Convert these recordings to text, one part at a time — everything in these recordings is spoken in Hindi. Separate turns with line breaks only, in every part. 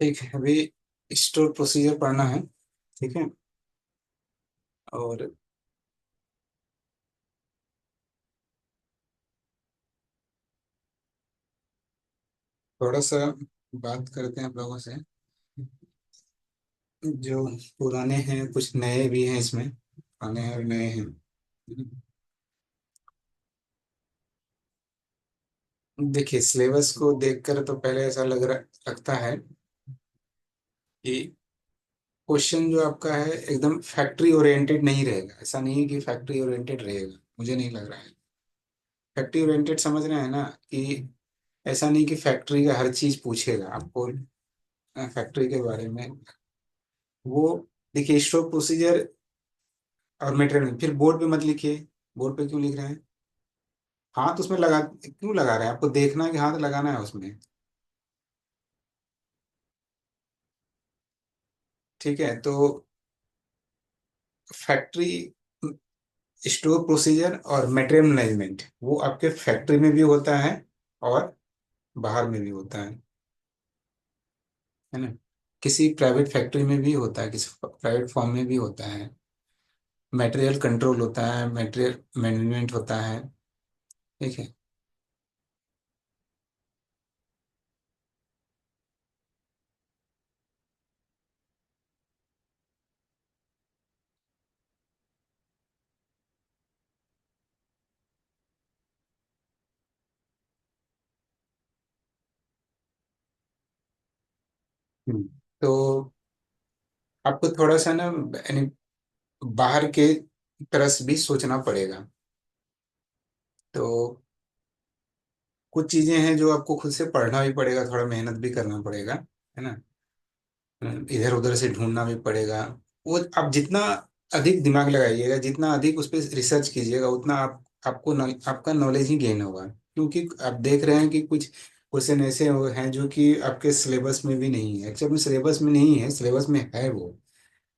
ठीक है, अभी स्टोर प्रोसीजर पढ़ना है। ठीक है। और थोड़ा सा बात करते हैं आप लोगों से। जो पुराने हैं, कुछ नए भी हैं इसमें, पुराने और नए हैं। देखिए, सिलेबस को देखकर तो पहले ऐसा लगता है कि क्वेश्चन जो आपका है एकदम फैक्ट्री ओरिएंटेड नहीं रहेगा। ऐसा नहीं है कि फैक्ट्री ओरिएंटेड रहेगा, मुझे नहीं लग रहा है। फैक्ट्री ओरिएंटेड समझ रहे हैं ना, कि ऐसा नहीं कि फैक्ट्री का हर चीज पूछेगा आपको फैक्ट्री के बारे में। वो देखिए, स्टोर प्रोसीजर और मटेरियल फिर बोर्ड पे मत लिखिए। बोर्ड पे क्यों लिख रहे हैं? हाथ उसमें लगा क्यों लगा रहे हैं? आपको देखना है कि हाथ लगाना है उसमें। ठीक है, तो फैक्ट्री स्टोर प्रोसीजर और मटेरियल मैनेजमेंट वो आपके फैक्ट्री में भी होता है और बाहर में भी होता है ना। किसी प्राइवेट फैक्ट्री में भी होता है, किसी प्राइवेट फॉर्म में भी होता है। मटेरियल कंट्रोल होता है, मटेरियल मैनेजमेंट होता है। ठीक है। तो आपको थोड़ा सा ना, यानी बाहर के तरह से भी सोचना पड़ेगा। तो कुछ चीजें हैं जो आपको खुद से पढ़ना भी पड़ेगा, थोड़ा मेहनत भी करना पड़ेगा, है ना। इधर उधर से ढूंढना भी पड़ेगा। वो आप जितना अधिक दिमाग लगाइएगा, जितना अधिक उस पर रिसर्च कीजिएगा, उतना आपका नॉलेज ही गेन होगा। क्योंकि आप देख रहे हैं कि कुछ क्वेश्चन ऐसे हैं जो कि आपके सिलेबस में भी नहीं है। एक्चुअली सिलेबस में नहीं है, सिलेबस में है वो,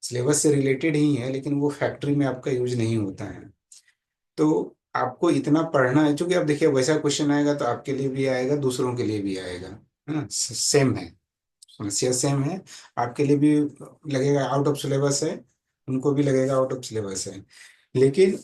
सिलेबस से रिलेटेड ही है, लेकिन वो फैक्ट्री में आपका यूज नहीं होता है। तो आपको इतना पढ़ना है, क्योंकि अब देखिए वैसा क्वेश्चन आएगा तो आपके लिए भी आएगा, दूसरों के लिए भी आएगा, है ना। सेम है, समस्या सेम है। आपके लिए भी लगेगा आउट ऑफ सिलेबस है, उनको भी लगेगा आउट ऑफ सिलेबस है। लेकिन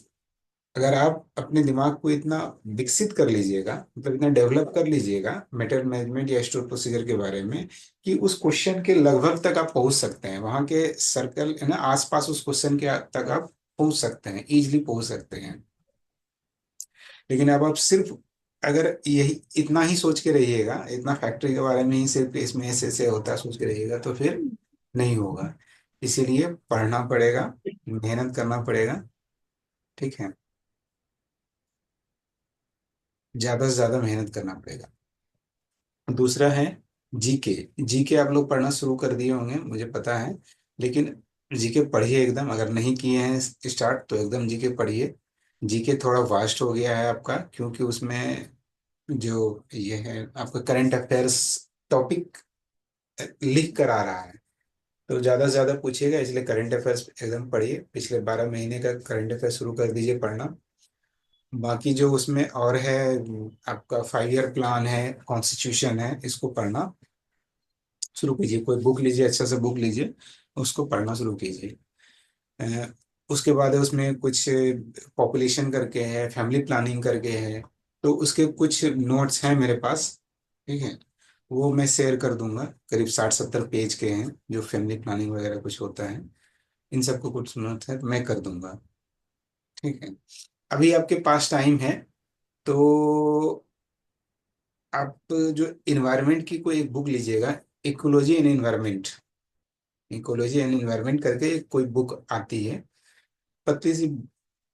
अगर आप अपने दिमाग को इतना विकसित कर लीजिएगा, मतलब इतना डेवलप कर लीजिएगा मेटेरियल मैनेजमेंट या स्टोर प्रोसीजर के बारे में, कि उस क्वेश्चन के लगभग तक आप पहुंच सकते हैं, वहां के सर्कल है ना आसपास उस क्वेश्चन के तक आप पहुंच सकते हैं, इजिली पहुंच सकते हैं। लेकिन अब आप सिर्फ अगर यही इतना ही सोच के रहिएगा, इतना फैक्ट्री के बारे में ही सिर्फ इसमें ऐसे ऐसे होता है सोच के रहिएगा, तो फिर नहीं होगा। इसीलिए पढ़ना पड़ेगा, मेहनत करना पड़ेगा। ठीक है, ज्यादा से ज्यादा मेहनत करना पड़ेगा। दूसरा है जीके। जीके आप लोग पढ़ना शुरू कर दिए होंगे, मुझे पता है। लेकिन जीके पढ़िए एकदम, अगर नहीं किए हैं स्टार्ट तो एकदम जीके पढ़िए। जीके थोड़ा वास्ट हो गया है आपका, क्योंकि उसमें जो ये है आपका करंट अफेयर्स टॉपिक लिख कर आ रहा है, तो ज्यादा से ज्यादा पूछिएगा, इसलिए करंट अफेयर्स एकदम पढ़िए। पिछले 12 महीने का करंट अफेयर्स शुरू कर दीजिए पढ़ना। बाकी जो उसमें और है, आपका 5 ईयर प्लान है, कॉन्स्टिट्यूशन है, इसको पढ़ना शुरू कीजिए। कोई बुक लीजिए, अच्छा सा बुक लीजिए, उसको पढ़ना शुरू कीजिए। अ, उसके बाद है उसमें कुछ पॉपुलेशन करके है, फैमिली प्लानिंग करके है, तो उसके कुछ नोट्स हैं मेरे पास। ठीक है, वो मैं शेयर कर दूंगा, करीब 60-70 पेज के हैं, जो फैमिली प्लानिंग वगैरह कुछ होता है। इन सबको कुछ नोट्स है तो मैं कर दूंगा। ठीक है, अभी आपके पास टाइम है, तो आप जो इन्वायरमेंट की कोई एक बुक लीजिएगा, ecology and environment. Ecology and environment करके एक कोई बुक आती है, पतली सी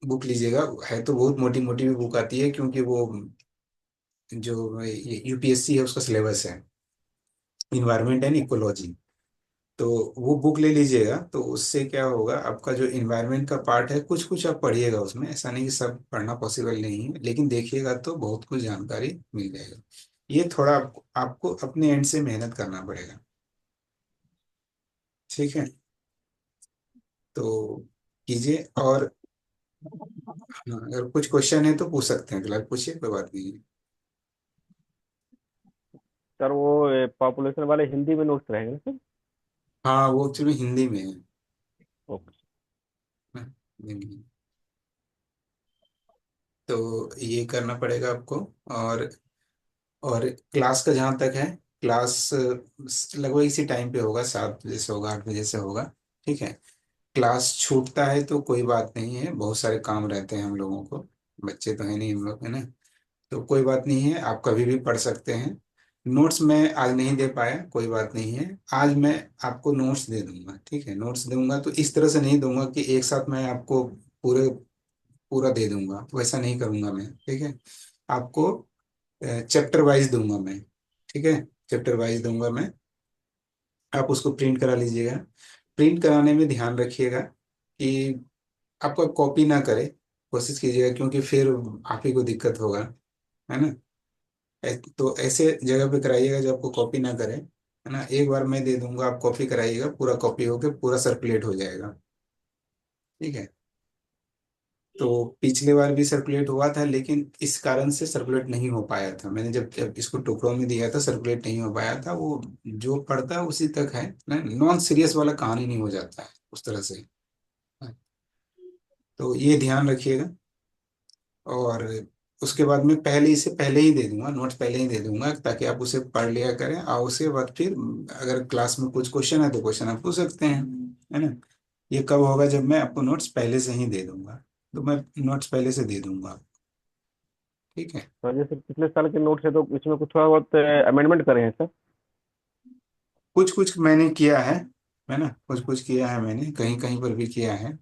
बुक लीजिएगा। है तो बहुत मोटी मोटी भी बुक आती है, क्योंकि वो जो यूपीएससी है उसका सिलेबस है, इन्वायरमेंट एंड इकोलॉजी। तो वो बुक ले लीजिएगा, तो उससे क्या होगा, आपका जो इन्वायरमेंट का पार्ट है कुछ कुछ आप पढ़िएगा उसमें। ऐसा नहीं कि सब पढ़ना पॉसिबल नहीं है, लेकिन देखिएगा तो बहुत कुछ जानकारी मिल जाएगा। ये थोड़ा आपको अपने एंड से मेहनत करना पड़ेगा। ठीक है, तो कीजिए। और हाँ, अगर कुछ क्वेश्चन है तो पूछ सकते हैं, फिलहाल पूछिए, कोई बात नहीं है।
सर वो पॉपुलेशन वाले हिंदी में नोट्स रहेंगे ना सर?
हाँ वो एक्चुअली हिंदी में है
ओके।
ना, हिंदी में। तो ये करना पड़ेगा आपको। और और क्लास का जहाँ तक है, क्लास लगभग इसी टाइम पे होगा, 7 बजे से होगा, 8 बजे से होगा। ठीक है। क्लास छूटता है तो कोई बात नहीं है, बहुत सारे काम रहते हैं हम लोगों को, बच्चे तो है नहीं हम लोग, है ना। तो कोई बात नहीं है, आप कभी भी पढ़ सकते हैं। नोट्स मैं आज नहीं दे पाया, कोई बात नहीं है। आज मैं आपको नोट्स दे दूंगा, ठीक है। नोट्स दूंगा तो इस तरह से नहीं दूंगा कि एक साथ मैं आपको पूरे पूरा दे दूंगा, वैसा नहीं करूंगा मैं, ठीक है। आपको चैप्टर वाइज दूंगा मैं, ठीक है। चैप्टर वाइज दूंगा मैं। आप उसको प्रिंट करा लीजिएगा। प्रिंट कराने में ध्यान रखिएगा कि आपका कॉपी ना करे, कोशिश कीजिएगा, क्योंकि फिर आप ही को दिक्कत होगा, है ना। तो ऐसे जगह पे कराइएगा जो आपको कॉपी ना करे, है ना। एक बार मैं दे दूंगा, आप कॉपी कराइएगा, पूरा कॉपी होके पूरा सर्कुलेट हो जाएगा, ठीक है। तो पिछले बार भी सर्कुलेट हुआ था, लेकिन इस कारण से सर्कुलेट नहीं हो पाया था। मैंने जब इसको टुकड़ों में दिया था, सर्कुलेट नहीं हो पाया था। वो जो पढ़ता है उसी तक है ना, नॉन सीरियस वाला कहानी नहीं हो जाता है उस तरह से। तो ये ध्यान रखिएगा। और उसके बाद में पहले, इसे पहले ही दे दूंगा, नोट्स पहले ही दे दूंगा, ताकि आप उसे पढ़ लिया करें। और उसके बाद फिर अगर क्लास में कुछ क्वेश्चन है तो क्वेश्चन आप पूछ सकते हैं, है ना। ये कब होगा, जब मैं आपको नोट्स पहले से ही दे दूंगा। तो मैं नोट्स पहले से दे दूंगा, ठीक है।
तो जैसे पिछले साल के नोट्स है तो इसमें कुछ थोड़ा बहुत अमेंडमेंट करे हैं सर?
कुछ कुछ मैंने किया है ना, कुछ कुछ किया है मैंने, कहीं कहीं पर भी किया है।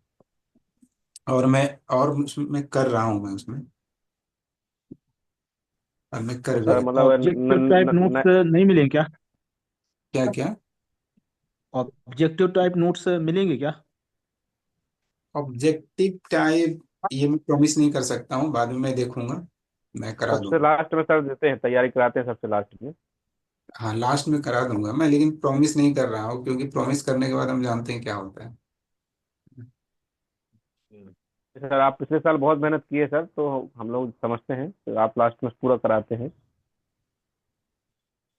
और मैं और उसमें कर रहा हूँ मैं उसमें, और मैं
तो
कर भी
सर
रहा।
मतलब
ऑब्जेक्टिव टाइप नोट्स नहीं मिलेंगे क्या?
क्या क्या?
ऑब्जेक्टिव टाइप नोट्स मिलेंगे क्या?
ऑब्जेक्टिव टाइप ये मैं प्रॉमिस नहीं कर सकता हूँ, बाद में मैं देखूंगा, मैं करा
सबसे
दूंगा।
लास्ट में सर देते हैं, तैयारी कराते हैं सबसे लास्ट में।
हाँ लास्ट में करा दूंगा मैं, लेकिन प्रॉमिस नहीं कर रहा हूँ, क्योंकि प्रॉमिस करने के बाद हम जानते हैं क्या होता है।
सर आप पिछले साल बहुत मेहनत किए सर, तो हम लोग समझते हैं, तो आप लास्ट में पूरा कराते हैं।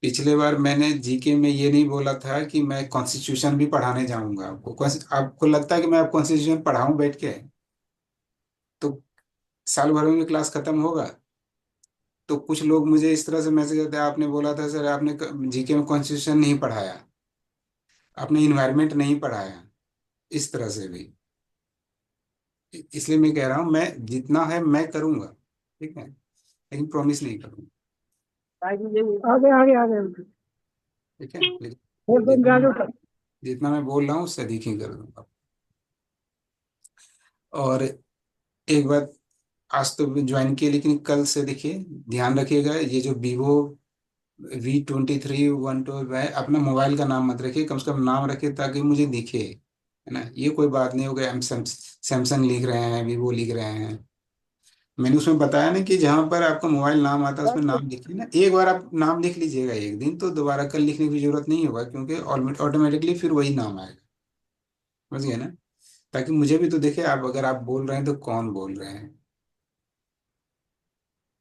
पिछले बार मैंने जीके में ये नहीं बोला था कि मैं कॉन्स्टिट्यूशन भी पढ़ाने जाऊंगा आपको। आपको लगता है कि मैं आप कॉन्स्टिट्यूशन पढ़ाऊं बैठ के? तो साल भर में क्लास खत्म होगा। तो कुछ लोग मुझे इस तरह से मैसेज करते हैं, आपने बोला था सर, आपने जीके में कॉन्स्टिट्यूशन नहीं पढ़ाया, आपने इन्वायरमेंट नहीं पढ़ाया, इस तरह से भी। इसलिए मैं कह रहा हूँ, मैं जितना है मैं करूंगा, ठीक है, लेकिन प्रॉमिस नहीं करूंगा,
आगे आगे आगे।
ठीक है। लेकिन
और बन
जितना
जाएगा।
जितना मैं बोल रहा हूँ उससे अधिक ही कर दूंगा। और एक बात, आज तो ज्वाइन किए, लेकिन कल से देखिए, ध्यान रखिएगा, ये जो वीवो V23 12 है, अपना मोबाइल का नाम मत रखिए, कम से कम नाम रखिए ताकि मुझे दिखे, है ना। ये कोई बात नहीं होगा, हम सैमसंग लिख रहे हैं, वीवो लिख रहे हैं। मैंने उसमें बताया ना कि जहां पर आपका मोबाइल नाम आता है उसमें नाम लिखिए ना। एक बार आप नाम लिख लीजिएगा एक दिन, तो दोबारा कल लिखने की जरूरत नहीं होगा, क्योंकि ऑटोमेटिकली फिर वही नाम आएगा, समझ गए ना। ताकि मुझे भी तो देखे, आप अगर आप बोल रहे हैं तो कौन बोल रहे हैं,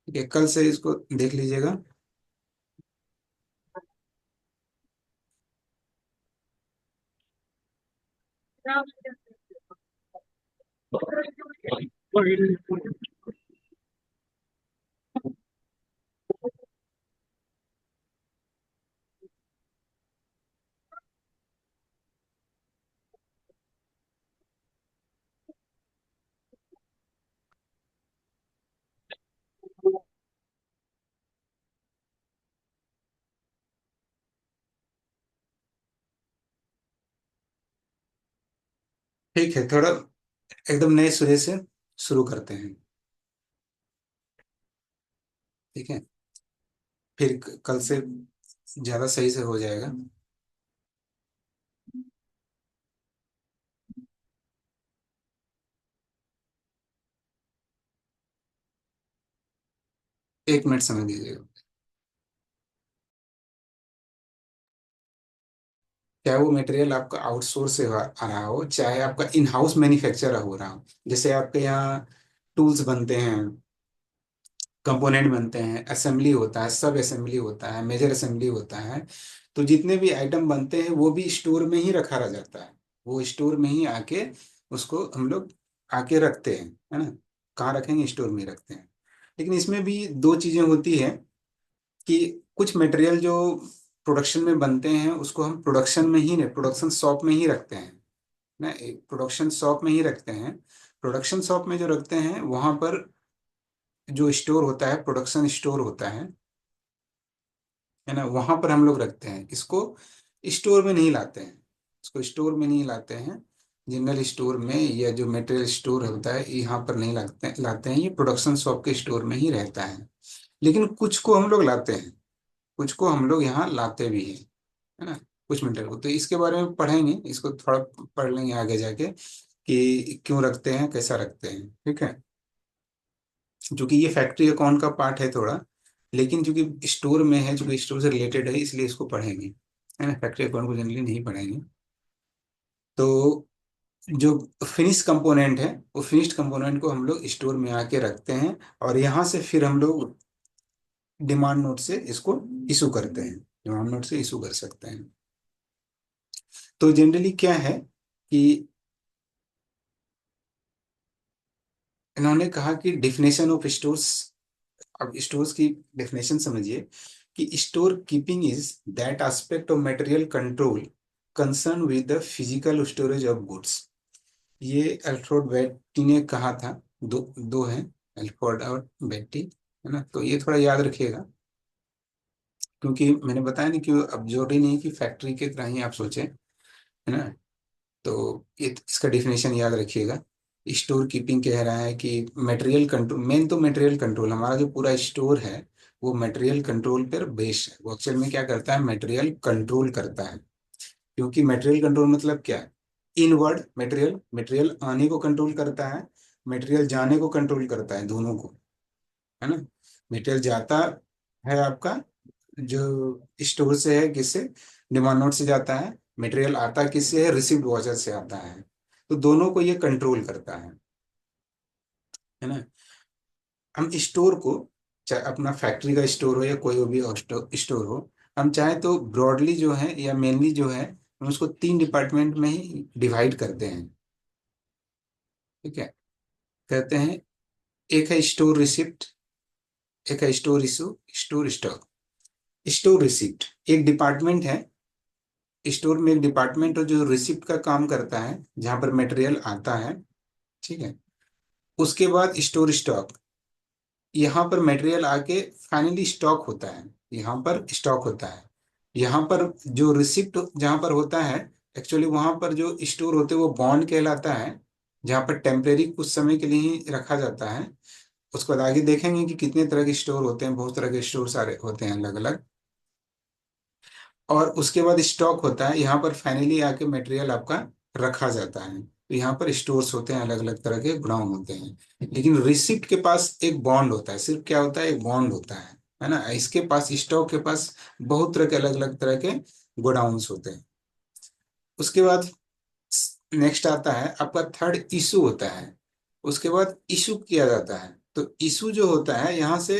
ठीक है। कल से इसको देख लीजिएगा। ठीक है, थोड़ा एकदम नए सिरे से शुरू करते हैं, ठीक है। फिर कल से ज्यादा सही से हो जाएगा। 1 मिनट समय दीजिएगा। चाहे वो मटेरियल आपका आउटसोर्स से आ रहा हो, चाहे आपका इन हाउस मैन्युफैक्चर हो रहा हो। जैसे आपके यहाँ टूल्स बनते हैं, कंपोनेंट बनते हैं, असेंबली होता है, सब असेंबली होता है, मेजर असेंबली होता है। तो जितने भी आइटम बनते हैं वो भी स्टोर में ही रखा रह जाता है, वो स्टोर में ही आके उसको हम लोग आके रखते हैं, है ना। कहाँ रखेंगे, स्टोर में ही रखते हैं। लेकिन इसमें भी दो चीजें होती है कि कुछ मटेरियल जो प्रोडक्शन में बनते हैं उसको हम प्रोडक्शन में ही, प्रोडक्शन शॉप में ही रखते हैं ना, एक प्रोडक्शन शॉप में ही रखते हैं। प्रोडक्शन शॉप में जो रखते हैं वहां पर जो स्टोर होता है, प्रोडक्शन स्टोर होता है ना, वहां पर हम लोग रखते हैं इसको। स्टोर में नहीं लाते हैं, इसको स्टोर में नहीं लाते हैं। जनरल स्टोर में या जो मटेरियल स्टोर होता है यहाँ पर नहीं लाते हैं, ये प्रोडक्शन शॉप के स्टोर में ही रहता है। लेकिन कुछ को हम लोग लाते हैं, कुछ को हम लोग यहाँ लाते भी हैं, है ना। कुछ मटेरियल को तो इसके बारे में पढ़ेंगे, इसको थोड़ा पढ़ लेंगे आगे जाके कि क्यों रखते हैं, कैसा रखते हैं, ठीक है। क्योंकि ये फैक्ट्री अकाउंट का पार्ट है थोड़ा, लेकिन चूंकि स्टोर में है, चूंकि स्टोर से रिलेटेड है, इसलिए इसको पढ़ेंगे, है ना। फैक्ट्री अकाउंट को जनरली नहीं पढ़ेंगे। तो जो फिनिश कंपोनेंट है, वो फिनिश्ड कंपोनेंट को हम लोग स्टोर में आके रखते हैं, और यहाँ से फिर हम लोग डिमांड नोट से इसको इशू करते हैं, डिमांड नोट से इशू कर सकते हैं। तो जनरली क्या है कि इन्होंने कहा कि डिफिनेशन ऑफ स्टोर्स, अब स्टोर्स की डेफिनेशन समझिए कि store keeping is that aspect of material control concern with the physical storage of goods. ये अल्फ्रेड बेट्टी ने कहा था, दो दो हैं, अल्फ्रेड और बेट्टी, है ना। तो ये थोड़ा याद रखिएगा, क्योंकि मैंने बताया नहीं कि अब जरूरी नहीं कि फैक्ट्री की तरह ही आप सोचें, है ना। तो ये इसका डिफिनेशन याद रखिएगा। स्टोर कीपिंग कह रहा है कि मटेरियल कंट्रोल, मेन तो मटेरियल कंट्रोल, हमारा जो पूरा स्टोर है वो मटेरियल कंट्रोल पर बेस्ड है। वो एक्चुअल में क्या करता है, मटेरियल कंट्रोल करता है। क्योंकि मटेरियल कंट्रोल मतलब क्या है, इनवर्ड मटेरियल, मटेरियल आने को कंट्रोल करता है, मटेरियल जाने को कंट्रोल करता है, दोनों को, है ना। मटेरियल जाता है आपका जो स्टोर से है, किससे, डिमांड नोट से जाता है। मटेरियल आता किससे है, रिसीव्ड वाचर से आता है। तो दोनों को ये कंट्रोल करता है ना। हम स्टोर को, चाहे अपना फैक्ट्री का स्टोर हो या कोई भी स्टोर हो, हम चाहे तो ब्रॉडली जो है या मेनली जो है, हम उसको तीन डिपार्टमेंट में ही डिवाइड करते हैं, ठीक है। कहते हैं, एक है स्टोर रिसिप्ट, एक है store issue, store stock. Store receipt एक डिपार्टमेंट है, स्टोर में एक डिपार्टमेंट हो जो रिसिप्ट का काम करता है, जहां पर मटेरियल आता है, ठीक है। उसके बाद स्टोर स्टॉक, यहाँ पर मटेरियल आके फाइनली स्टॉक होता है, यहाँ पर स्टॉक होता है। यहाँ पर जो रिसिप्ट जहाँ पर होता है, एक्चुअली वहाँ पर जो स्टोर होते हैं वो बॉन्ड कहलाता है, जहाँ पर टेम्परेरी कुछ समय के लिए ही रखा जाता है। उसके बाद आगे देखेंगे कि कितने तरह के स्टोर होते हैं, बहुत तरह के स्टोर सारे होते हैं अलग अलग। और उसके बाद स्टॉक होता है, यहाँ पर फाइनली आके मटेरियल आपका रखा जाता है। तो यहाँ पर स्टोर्स होते हैं, अलग अलग तरह के गोडाउन होते हैं। लेकिन रिसिप्ट के पास एक बॉन्ड होता है, सिर्फ क्या होता है, एक बॉन्ड होता है ना। इसके पास, स्टॉक के पास बहुत तरह के, अलग अलग तरह के गोडाउन्स होते हैं। उसके बाद नेक्स्ट आता है आपका थर्ड, इशू होता है। उसके बाद इशू किया जाता है। तो इशू जो होता है, यहाँ से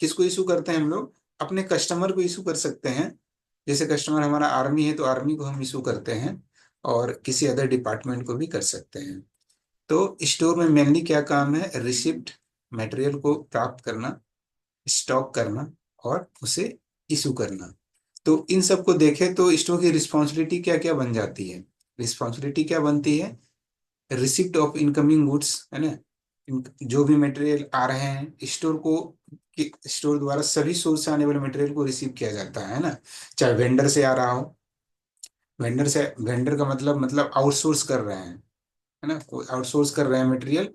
किसको इशू करते हैं हम लोग, अपने कस्टमर को इशू कर सकते हैं। जैसे कस्टमर हमारा आर्मी है तो आर्मी को हम इशू करते हैं, और किसी अदर डिपार्टमेंट को भी कर सकते हैं। तो स्टोर में मेनली क्या काम है, रिसिप्ट, मटेरियल को प्राप्त करना, स्टॉक करना, और उसे इशू करना। तो इन सब को देखें तो स्टोर की रिस्पॉन्सिबिलिटी क्या क्या बन जाती है। रिस्पॉन्सिबिलिटी क्या बनती है, रिसिप्ट ऑफ इनकमिंग गुड्स, है ना। जो भी मटेरियल आ रहे हैं स्टोर को, स्टोर द्वारा सभी सोर्स से आने वाले मटेरियल को रिसीव किया जाता है ना। चाहे वेंडर से आ रहा हो, वेंडर से, वेंडर का मतलब आउटसोर्स कर रहे हैं, है ना, कोई आउटसोर्स कर रहे हैं मटेरियल,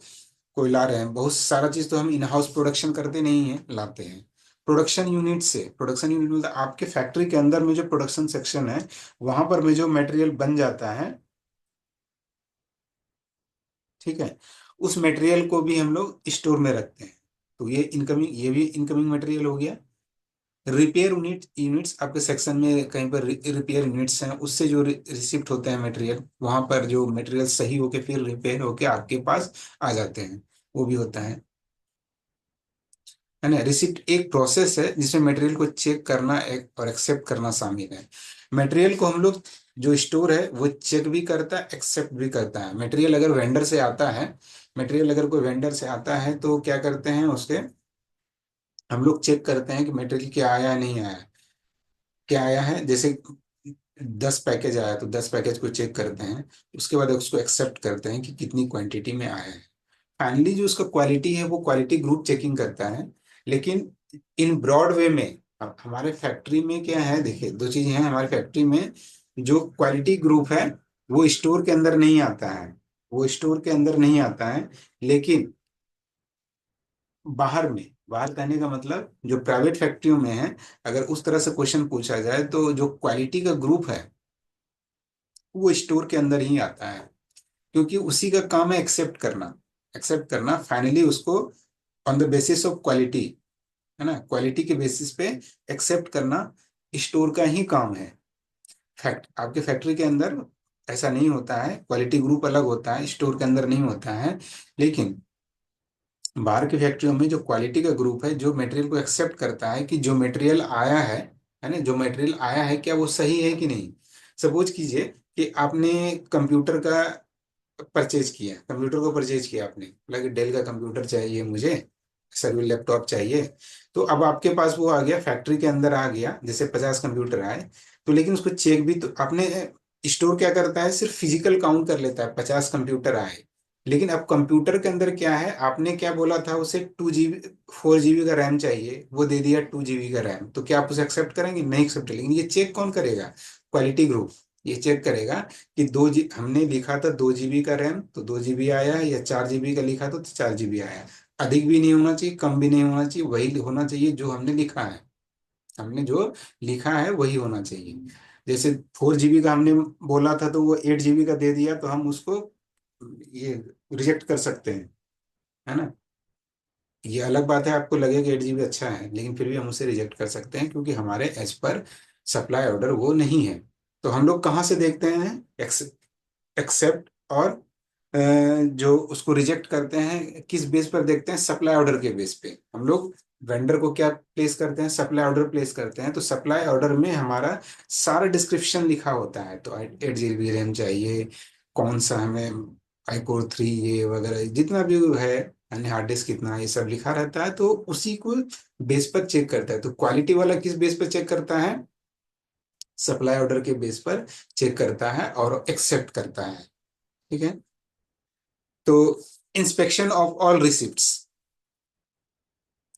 कोई ला रहे हैं। बहुत सारा चीज तो हम इन हाउस प्रोडक्शन करते नहीं है, लाते हैं प्रोडक्शन यूनिट से। प्रोडक्शन यूनिट मतलब आपके फैक्ट्री के अंदर में जो प्रोडक्शन सेक्शन है, वहां पर में जो मटेरियल बन जाता है, ठीक है, उस मटेरियल को भी हम लोग स्टोर में रखते हैं। तो ये इनकमिंग, ये भी इनकमिंग मटेरियल हो गया। रिपेयर यूनिट्स आपके सेक्शन में कहीं पर रिपेयर यूनिट्स हैं, उससे जो रिसिप्ट होते हैं मटेरियल, वहां पर जो मटेरियल सही होके फिर रिपेयर होके आपके पास आ जाते हैं, वो भी होता है। है ना। रिसिप्ट एक प्रोसेस है जिसमें मटेरियल को चेक करना एक और एक्सेप्ट करना शामिल है। मटेरियल को हम लोग, जो स्टोर है वो चेक भी करता है, एक्सेप्ट भी करता है। मटेरियल अगर वेंडर से आता है, मटेरियल अगर कोई वेंडर से आता है तो क्या करते हैं, उसके हम लोग चेक करते हैं कि मटेरियल क्या आया नहीं आया। क्या आया है, जैसे 10 पैकेज आया तो 10 पैकेज को चेक करते हैं, उसके बाद उसको एक्सेप्ट करते हैं कि कितनी क्वांटिटी में आया है। फाइनली जो उसका क्वालिटी है वो क्वालिटी ग्रुप चेकिंग करता है। लेकिन इन ब्रॉड वे में अब हमारे फैक्ट्री में क्या है, देखिए दो चीजें हैं हमारी फैक्ट्री में। जो क्वालिटी ग्रुप है वो स्टोर के अंदर नहीं आता है, वो स्टोर के अंदर नहीं आता है। लेकिन बाहर में, बाहर कहने का मतलब जो प्राइवेट फैक्ट्रियों में है, अगर उस तरह से क्वेश्चन पूछा जाए तो जो क्वालिटी का ग्रुप है वो स्टोर के अंदर ही आता है, क्योंकि उसी का काम है एक्सेप्ट करना। एक्सेप्ट करना फाइनली उसको on the basis of quality, है ना, क्वालिटी के बेसिस पे एक्सेप्ट करना स्टोर का ही काम है। फैक्ट आपके फैक्ट्री के अंदर ऐसा नहीं होता है, क्वालिटी ग्रुप अलग होता है, स्टोर के अंदर नहीं होता है। लेकिन बाहर की फैक्ट्रियों में जो क्वालिटी का ग्रुप है, जो मटेरियल को एक्सेप्ट करता है कि जो मटेरियल आया है ना, जो मटेरियल आया है क्या वो सही है कि नहीं। सपोज कीजिए कि आपने कंप्यूटर का परचेज किया, कंप्यूटर को परचेज किया आपने, बोला कि डेल का कंप्यूटर चाहिए मुझे, सर्विस लैपटॉप चाहिए। तो अब आपके पास वो आ गया, फैक्ट्री के अंदर आ गया, जैसे 50 कंप्यूटर आए। तो लेकिन उसको चेक भी तो आपने, स्टोर क्या करता है, सिर्फ फिजिकल काउंट कर लेता है 50 कंप्यूटर आए। लेकिन अब कंप्यूटर के अंदर क्या है, आपने क्या बोला था उसे, 2 GB 4 GB का रैम चाहिए, वो दे दिया 2 GB का रैम, तो क्या आप उसे एक्सेप्ट करेंगे, नहीं एक्सेप्ट। लेकिन ये चेक कौन करेगा, क्वालिटी ग्रुप। ये चेक करेगा कि हमने लिखा था 2 GB का रैम तो 2 GB आया है, या 4 GB का लिखा तो 4 GB आया है। अधिक भी नहीं होना चाहिए, कम भी नहीं होना चाहिए, वही होना चाहिए जो हमने लिखा है। हमने जो लिखा है वही होना चाहिए। जैसे 4 GB का हमने बोला था तो वो 8 GB का दे दिया, तो हम उसको ये रिजेक्ट कर सकते हैं, है ना। ये अलग बात है, आपको लगेगा 8 GB अच्छा है, लेकिन फिर भी हम उसे रिजेक्ट कर सकते हैं क्योंकि हमारे एज पर सप्लाई ऑर्डर वो नहीं है। तो हम लोग कहाँ से देखते हैं, एक्सेप्ट और जो उसको रिजेक्ट करते हैं किस बेस पर देखते हैं, सप्लाई ऑर्डर के बेस पे। हम लोग वेंडर को क्या प्लेस करते हैं, सप्लाई ऑर्डर प्लेस करते हैं। तो सप्लाई ऑर्डर में हमारा सारा डिस्क्रिप्शन लिखा होता है, तो 8 GB रैम चाहिए, कौन सा हमें i Core 3 ये वगैरह जितना भी है, अन्य हार्ड डिस्क कितना, ये सब लिखा रहता है। तो उसी को बेस पर चेक करता है। तो क्वालिटी वाला किस बेस पर चेक करता है, सप्लाई ऑर्डर के बेस पर चेक करता है और एक्सेप्ट करता है। ठीक है। तो inspection of all receipts,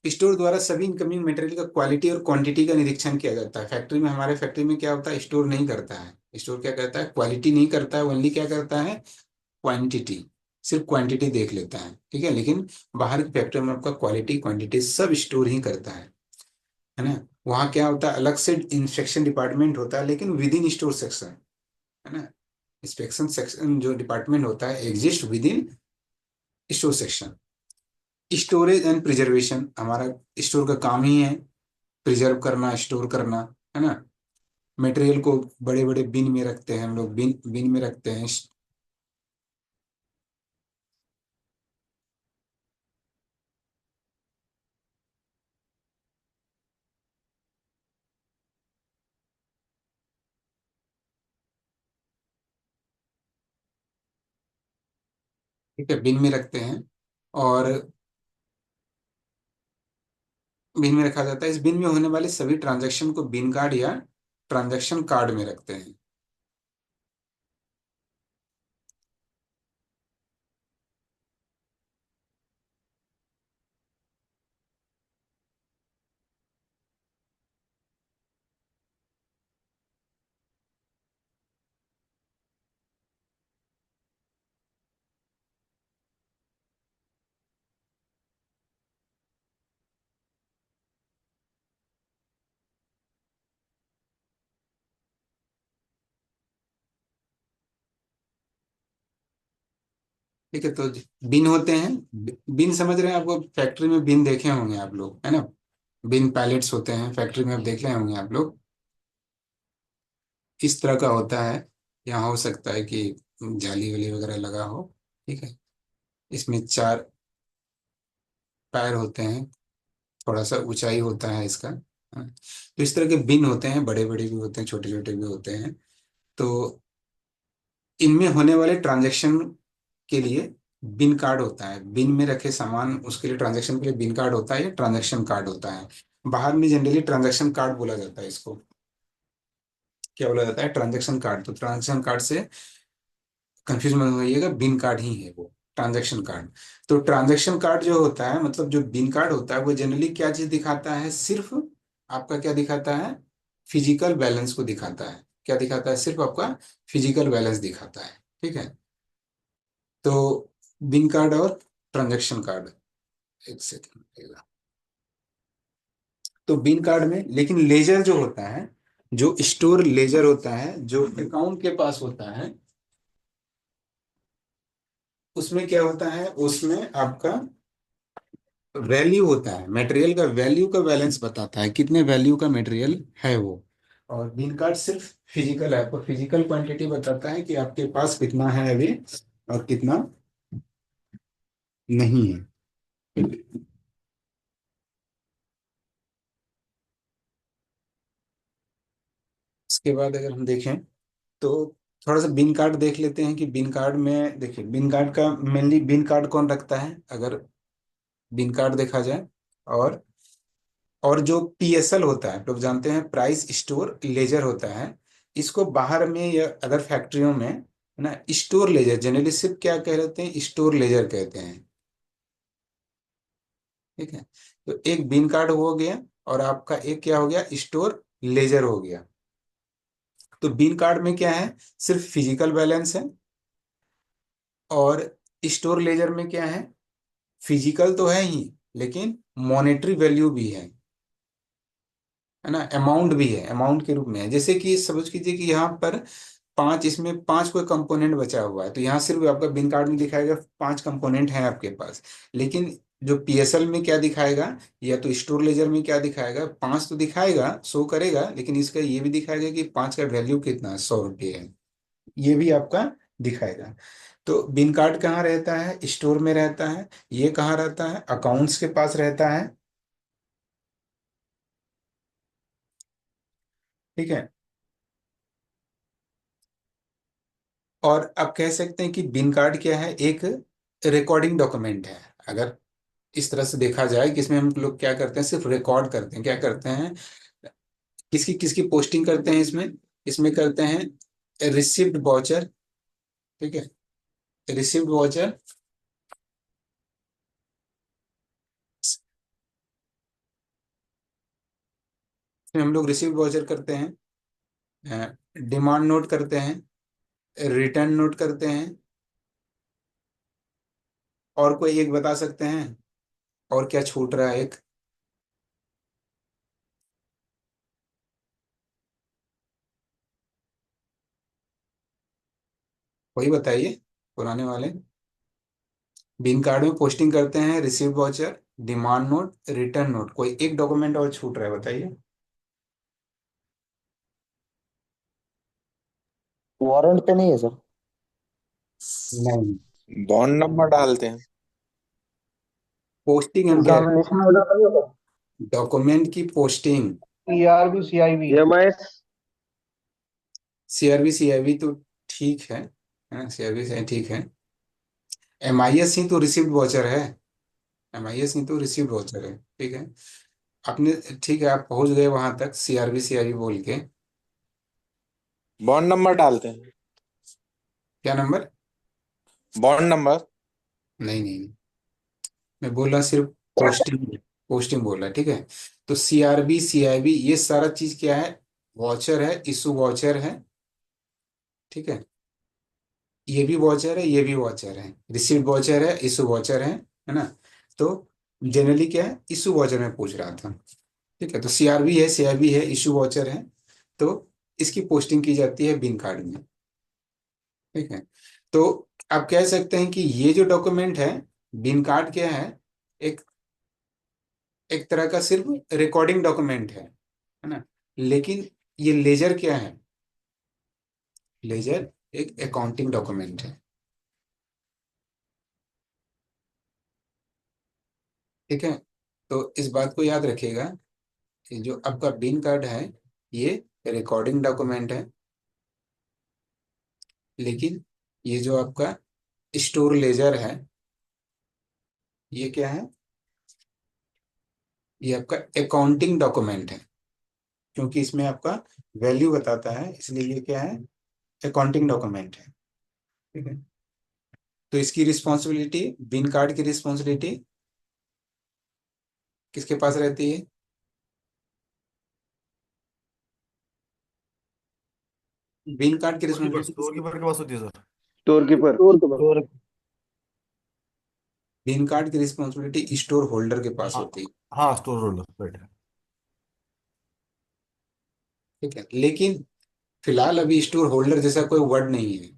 store द्वारा सभी इनकमिंग मटेरियल का क्वालिटी और क्वांटिटी का निरीक्षण किया जाता है। फैक्ट्री में, हमारे फैक्ट्री में क्या होता है, स्टोर नहीं करता है। स्टोर क्या करता है, क्वालिटी नहीं करता है, ओनली क्या करता है, क्वांटिटी, सिर्फ क्वांटिटी देख लेता है। ठीक है। लेकिन बाहर की फैक्ट्री में आपका क्वालिटी क्वांटिटी सब स्टोर ही करता है ना। वहाँ क्या होता है, अलग से इंस्पेक्शन डिपार्टमेंट होता है, लेकिन विद इन स्टोर सेक्शन, है ना। इंस्पेक्शन सेक्शन जो डिपार्टमेंट होता है exist with in store section. Storage and preservation, हमारा स्टोर का काम ही है प्रिजर्व करना, स्टोर करना, है ना। मटेरियल को बड़े बड़े बिन में रखते हैं हम लोग, बिन बिन में रखते हैं। ठीक है, बिन में रखते हैं। और बिन में रखा जाता है, इस बिन में होने वाले सभी ट्रांजैक्शन को बिन कार्ड या ट्रांजैक्शन कार्ड में रखते हैं। ठीक है। तो बिन होते हैं, बिन समझ रहे हैं, आपको फैक्ट्री में बिन देखे होंगे आप लोग, है ना। बिन पैलेट्स होते हैं फैक्ट्री में, आप देख रहे होंगे आप लोग, किस तरह का होता है। यहाँ हो सकता है कि जाली वाली वगैरह लगा हो। ठीक है। इसमें 4 पैर होते हैं, थोड़ा सा ऊंचाई होता है इसका। हाँ। तो इस तरह के बिन होते हैं, बड़े बड़े भी होते हैं, छोटे छोटे भी होते हैं। तो इनमें होने वाले ट्रांजैक्शन के लिए बिन कार्ड होता है। बिन में रखे सामान, उसके लिए ट्रांजैक्शन के लिए बिन कार्ड होता है या ट्रांजैक्शन कार्ड होता है। बाहर में जनरली ट्रांजैक्शन कार्ड बोला जाता है इसको। क्या बोला जाता है? Transaction card. तो ट्रांजैक्शन कार्ड से कंफ्यूज मत होइएगा, बिन कार्ड ही है वो, ट्रांजैक्शन कार्ड। तो ट्रांजैक्शन कार्ड जो होता है, मतलब जो बिन कार्ड होता है, वो जनरली क्या चीज दिखाता है? सिर्फ आपका क्या दिखाता है? फिजिकल बैलेंस को दिखाता है। क्या दिखाता है? सिर्फ आपका फिजिकल बैलेंस दिखाता है। ठीक है। तो बिन कार्ड और ट्रांजैक्शन कार्ड, एक सेकंड। तो बिन कार्ड में लेकिन लेजर जो होता है, जो स्टोर लेजर होता है, जो अकाउंट के पास होता है, उसमें क्या होता है? उसमें आपका वैल्यू होता है, मटेरियल का वैल्यू का बैलेंस बताता है, कितने वैल्यू का मटेरियल है वो। और बिन कार्ड सिर्फ फिजिकल है, आपको फिजिकल क्वांटिटी बताता है कि आपके पास कितना है अभी और कितना नहीं है। इसके बाद अगर हम देखें तो थोड़ा सा बिन कार्ड देख लेते हैं कि बिन कार्ड में देखिए, बिन कार्ड का मेनली बिन कार्ड कौन रखता है अगर बिन कार्ड देखा जाए। और और जो पीएसएल होता है, लोग जानते हैं, प्राइस स्टोर लेजर होता है। इसको बाहर में या अदर फैक्ट्रियों में है ना, स्टोर लेजर जनरली सिर्फ क्या कह रहते हैं? स्टोर लेजर कहते हैं। ठीक है। तो एक बिन कार्ड हो गया और आपका एक क्या हो गया? स्टोर लेजर हो गया। तो बिन कार्ड में क्या है? सिर्फ फिजिकल बैलेंस है। और स्टोर लेजर में क्या है? फिजिकल तो है ही, लेकिन मॉनेटरी वैल्यू भी है ना, अमाउंट भी है, अमाउंट के रूप में है। जैसे कि समझ कीजिए कि यहाँ पर पांच, इसमें पांच कोई कंपोनेंट बचा हुआ है, तो यहाँ सिर्फ आपका बिन कार्ड में दिखाएगा पांच कंपोनेंट हैं आपके पास। लेकिन जो पीएसएल में क्या दिखाएगा, या तो स्टोर लेजर में क्या दिखाएगा? पांच तो दिखाएगा, शो करेगा, लेकिन इसका ये भी दिखाएगा कि पांच का वैल्यू कितना है, 100 रुपये है। ये भी आपका दिखाएगा। तो बिन कार्ड कहाँ रहता है? स्टोर में रहता है। ये कहाँ रहता है? अकाउंट्स के पास रहता है। ठीक है। और आप कह सकते हैं कि बिन कार्ड क्या है? एक रिकॉर्डिंग डॉक्यूमेंट है। अगर इस तरह से देखा जाए कि इसमें हम लोग क्या करते हैं? सिर्फ रिकॉर्ड करते हैं। क्या करते हैं? किसकी किसकी पोस्टिंग करते हैं इसमें? इसमें करते हैं रिसिप्ट वाउचर। ठीक है। रिसिप्ट वाउचर में हम लोग रिसिप्ट वाउचर करते हैं, डिमांड नोट करते हैं, रिटर्न नोट करते हैं। और कोई एक बता सकते हैं? और क्या छूट रहा है एक? वही बताइए, पुराने वाले। बिन कार्ड में पोस्टिंग करते हैं received voucher, demand note, return note. कोई एक डॉक्यूमेंट और छूट रहा है, बताइए।
वारंट पे नहीं है सर?
नहीं।
बॉन्ड नंबर डालते हैं।
पोस्टिंग हम कह रहे
एग्जामिनेशन ऑर्डर नहीं होगा?
हैं, डॉक्यूमेंट की posting.
ERB CIB MIS.
CRB CIB तो ठीक है, सीआरबी से ठीक है। एमआईएस ही तो रिसीव्ड वाउचर है। एमआईएस ही तो रिसीव्ड वाउचर है। ठीक है। आपने, ठीक है, आप पहुंच गए वहां तक सीआरबी सीआईबी बोल के।
बॉन्ड नंबर डालते हैं।
क्या नंबर?
Bond number.
नहीं नहीं नहीं। मैं बोल रहा सिर्फ पोस्टिंग, पोस्टिंग बोल रहा है। ठीक है। तो सीआरबी सीआईबी ये सारा चीज क्या है? वॉचर है, इशू वॉचर है। ठीक है। ये भी वॉचर है, ये भी वॉचर है, रिसीव्ड वॉचर है, इशू वॉचर है ना। तो जनरली क्या है? इशू वॉचर में पूछ रहा था। ठीक है। तो सीआरबी है, सीआईबी है, इशू वॉचर है। तो इसकी पोस्टिंग की जाती है बिन कार्ड में। ठीक है। तो आप कह सकते हैं कि ये जो डॉक्यूमेंट है, बिन कार्ड क्या है? एक एक तरह का सिर्फ रिकॉर्डिंग डॉक्यूमेंट है ना। लेकिन ये लेजर क्या है? लेजर एक अकाउंटिंग डॉक्यूमेंट है। ठीक है। तो इस बात को याद रखिएगा कि जो आपका बिन कार्ड है ये रिकॉर्डिंग डॉक्यूमेंट है, लेकिन ये जो आपका स्टोर लेजर है ये क्या है, ये आपका अकाउंटिंग डॉक्यूमेंट है, क्योंकि इसमें आपका वैल्यू बताता है, इसलिए ये क्या है, अकाउंटिंग डॉक्यूमेंट है। ठीक है, तो इसकी रिस्पॉन्सिबिलिटी, बिन कार्ड की रिस्पॉन्सिबिलिटी किसके पास रहती है? बिन कार्ड की
स्टोर कीपर
रिस्पॉन्सिबिलिटी,
के पास होती है सर।
स्टोर कीपर स्टोर
बिन कार्ड की रिस्पॉन्सिबिलिटी स्टोर होल्डर के पास
हाँ
होती है।
हाँ, स्टोर होल्डर राइट है।
ठीक है, लेकिन फिलहाल अभी स्टोर होल्डर जैसा कोई वर्ड नहीं है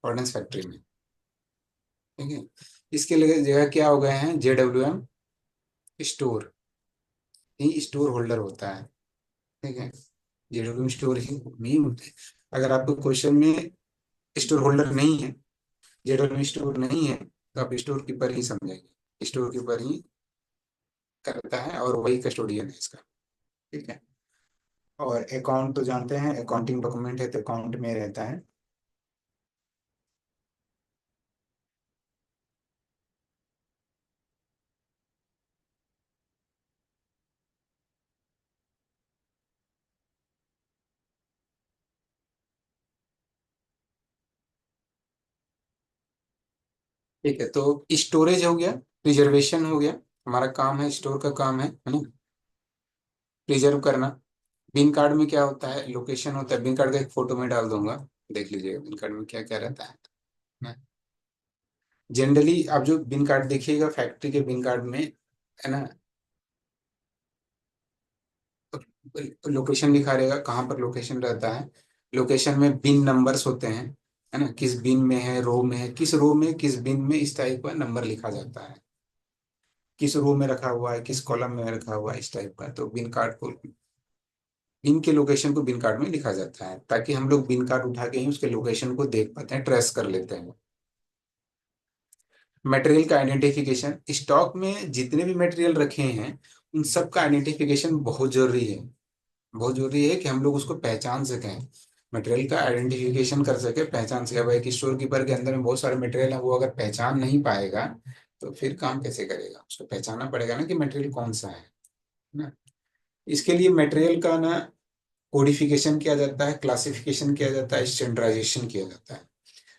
ऑर्डिनेंस फैक्ट्री में। ठीक है, इसके लिए जगह क्या हो गए हैं, JWM स्टोर ही स्टोर होल्डर होता है। ठीक है, JWM स्टोर ही नहीं होते। अगर आपको क्वेश्चन में स्टोर होल्डर नहीं है, JWM स्टोर नहीं है, तो आप स्टोर कीपर ही समझेंगे, स्टोर कीपर ही करता है और वही कस्टोडियन है इसका। ठीक है, और अकाउंट तो जानते हैं, अकाउंटिंग डॉक्यूमेंट है तो अकाउंट में रहता है। ठीक है, तो स्टोरेज हो गया, प्रिजर्वेशन हो गया, हमारा काम है, स्टोर का काम है ना, प्रिजर्व करना। बिन कार्ड में क्या होता है, लोकेशन होता है, बिन कार्ड का एक फोटो में डाल दूंगा, देख लीजिएगा बिन कार्ड में क्या क्या रहता है। जनरली आप जो बिन कार्ड देखिएगा फैक्ट्री के बिन कार्ड में, है ना, लोकेशन लिखा रहेगा, कहाँ पर लोकेशन रहता है, लोकेशन में बिन नंबर्स होते हैं, है ना, किस बिन में है, रो में है, किस रो में किस बिन में, इस टाइप का नंबर लिखा जाता है, किस रो में रखा हुआ है, किस कॉलम में रखा हुआ है, इस टाइप का। तो बिन कार्ड को, बिन के लोकेशन को बिन कार्ड में लिखा जाता है, ताकि हम लोग बिन कार्ड उठा के ही उसके लोकेशन को देख पाते हैं, ट्रेस कर लेते हैं। मटेरियल का आइडेंटिफिकेशन, स्टॉक में जितने भी मटेरियल रखे हैं उन सब का आइडेंटिफिकेशन बहुत जरूरी है। बहुत जरूरी है कि हम लोग उसको पहचान सकें, मटेरियल का आइडेंटिफिकेशन कर सके, पहचान सके। अब एक स्टोर कीपर के अंदर में बहुत सारे मटेरियल है, वो अगर पहचान नहीं पाएगा तो फिर काम कैसे करेगा, उसको पहचानना पड़ेगा ना कि मटेरियल कौन सा है ना। इसके लिए मटेरियल का ना कोडिफिकेशन किया जाता है, क्लासिफिकेशन किया जाता है, स्टैंडर्डाइजेशन किया जाता है।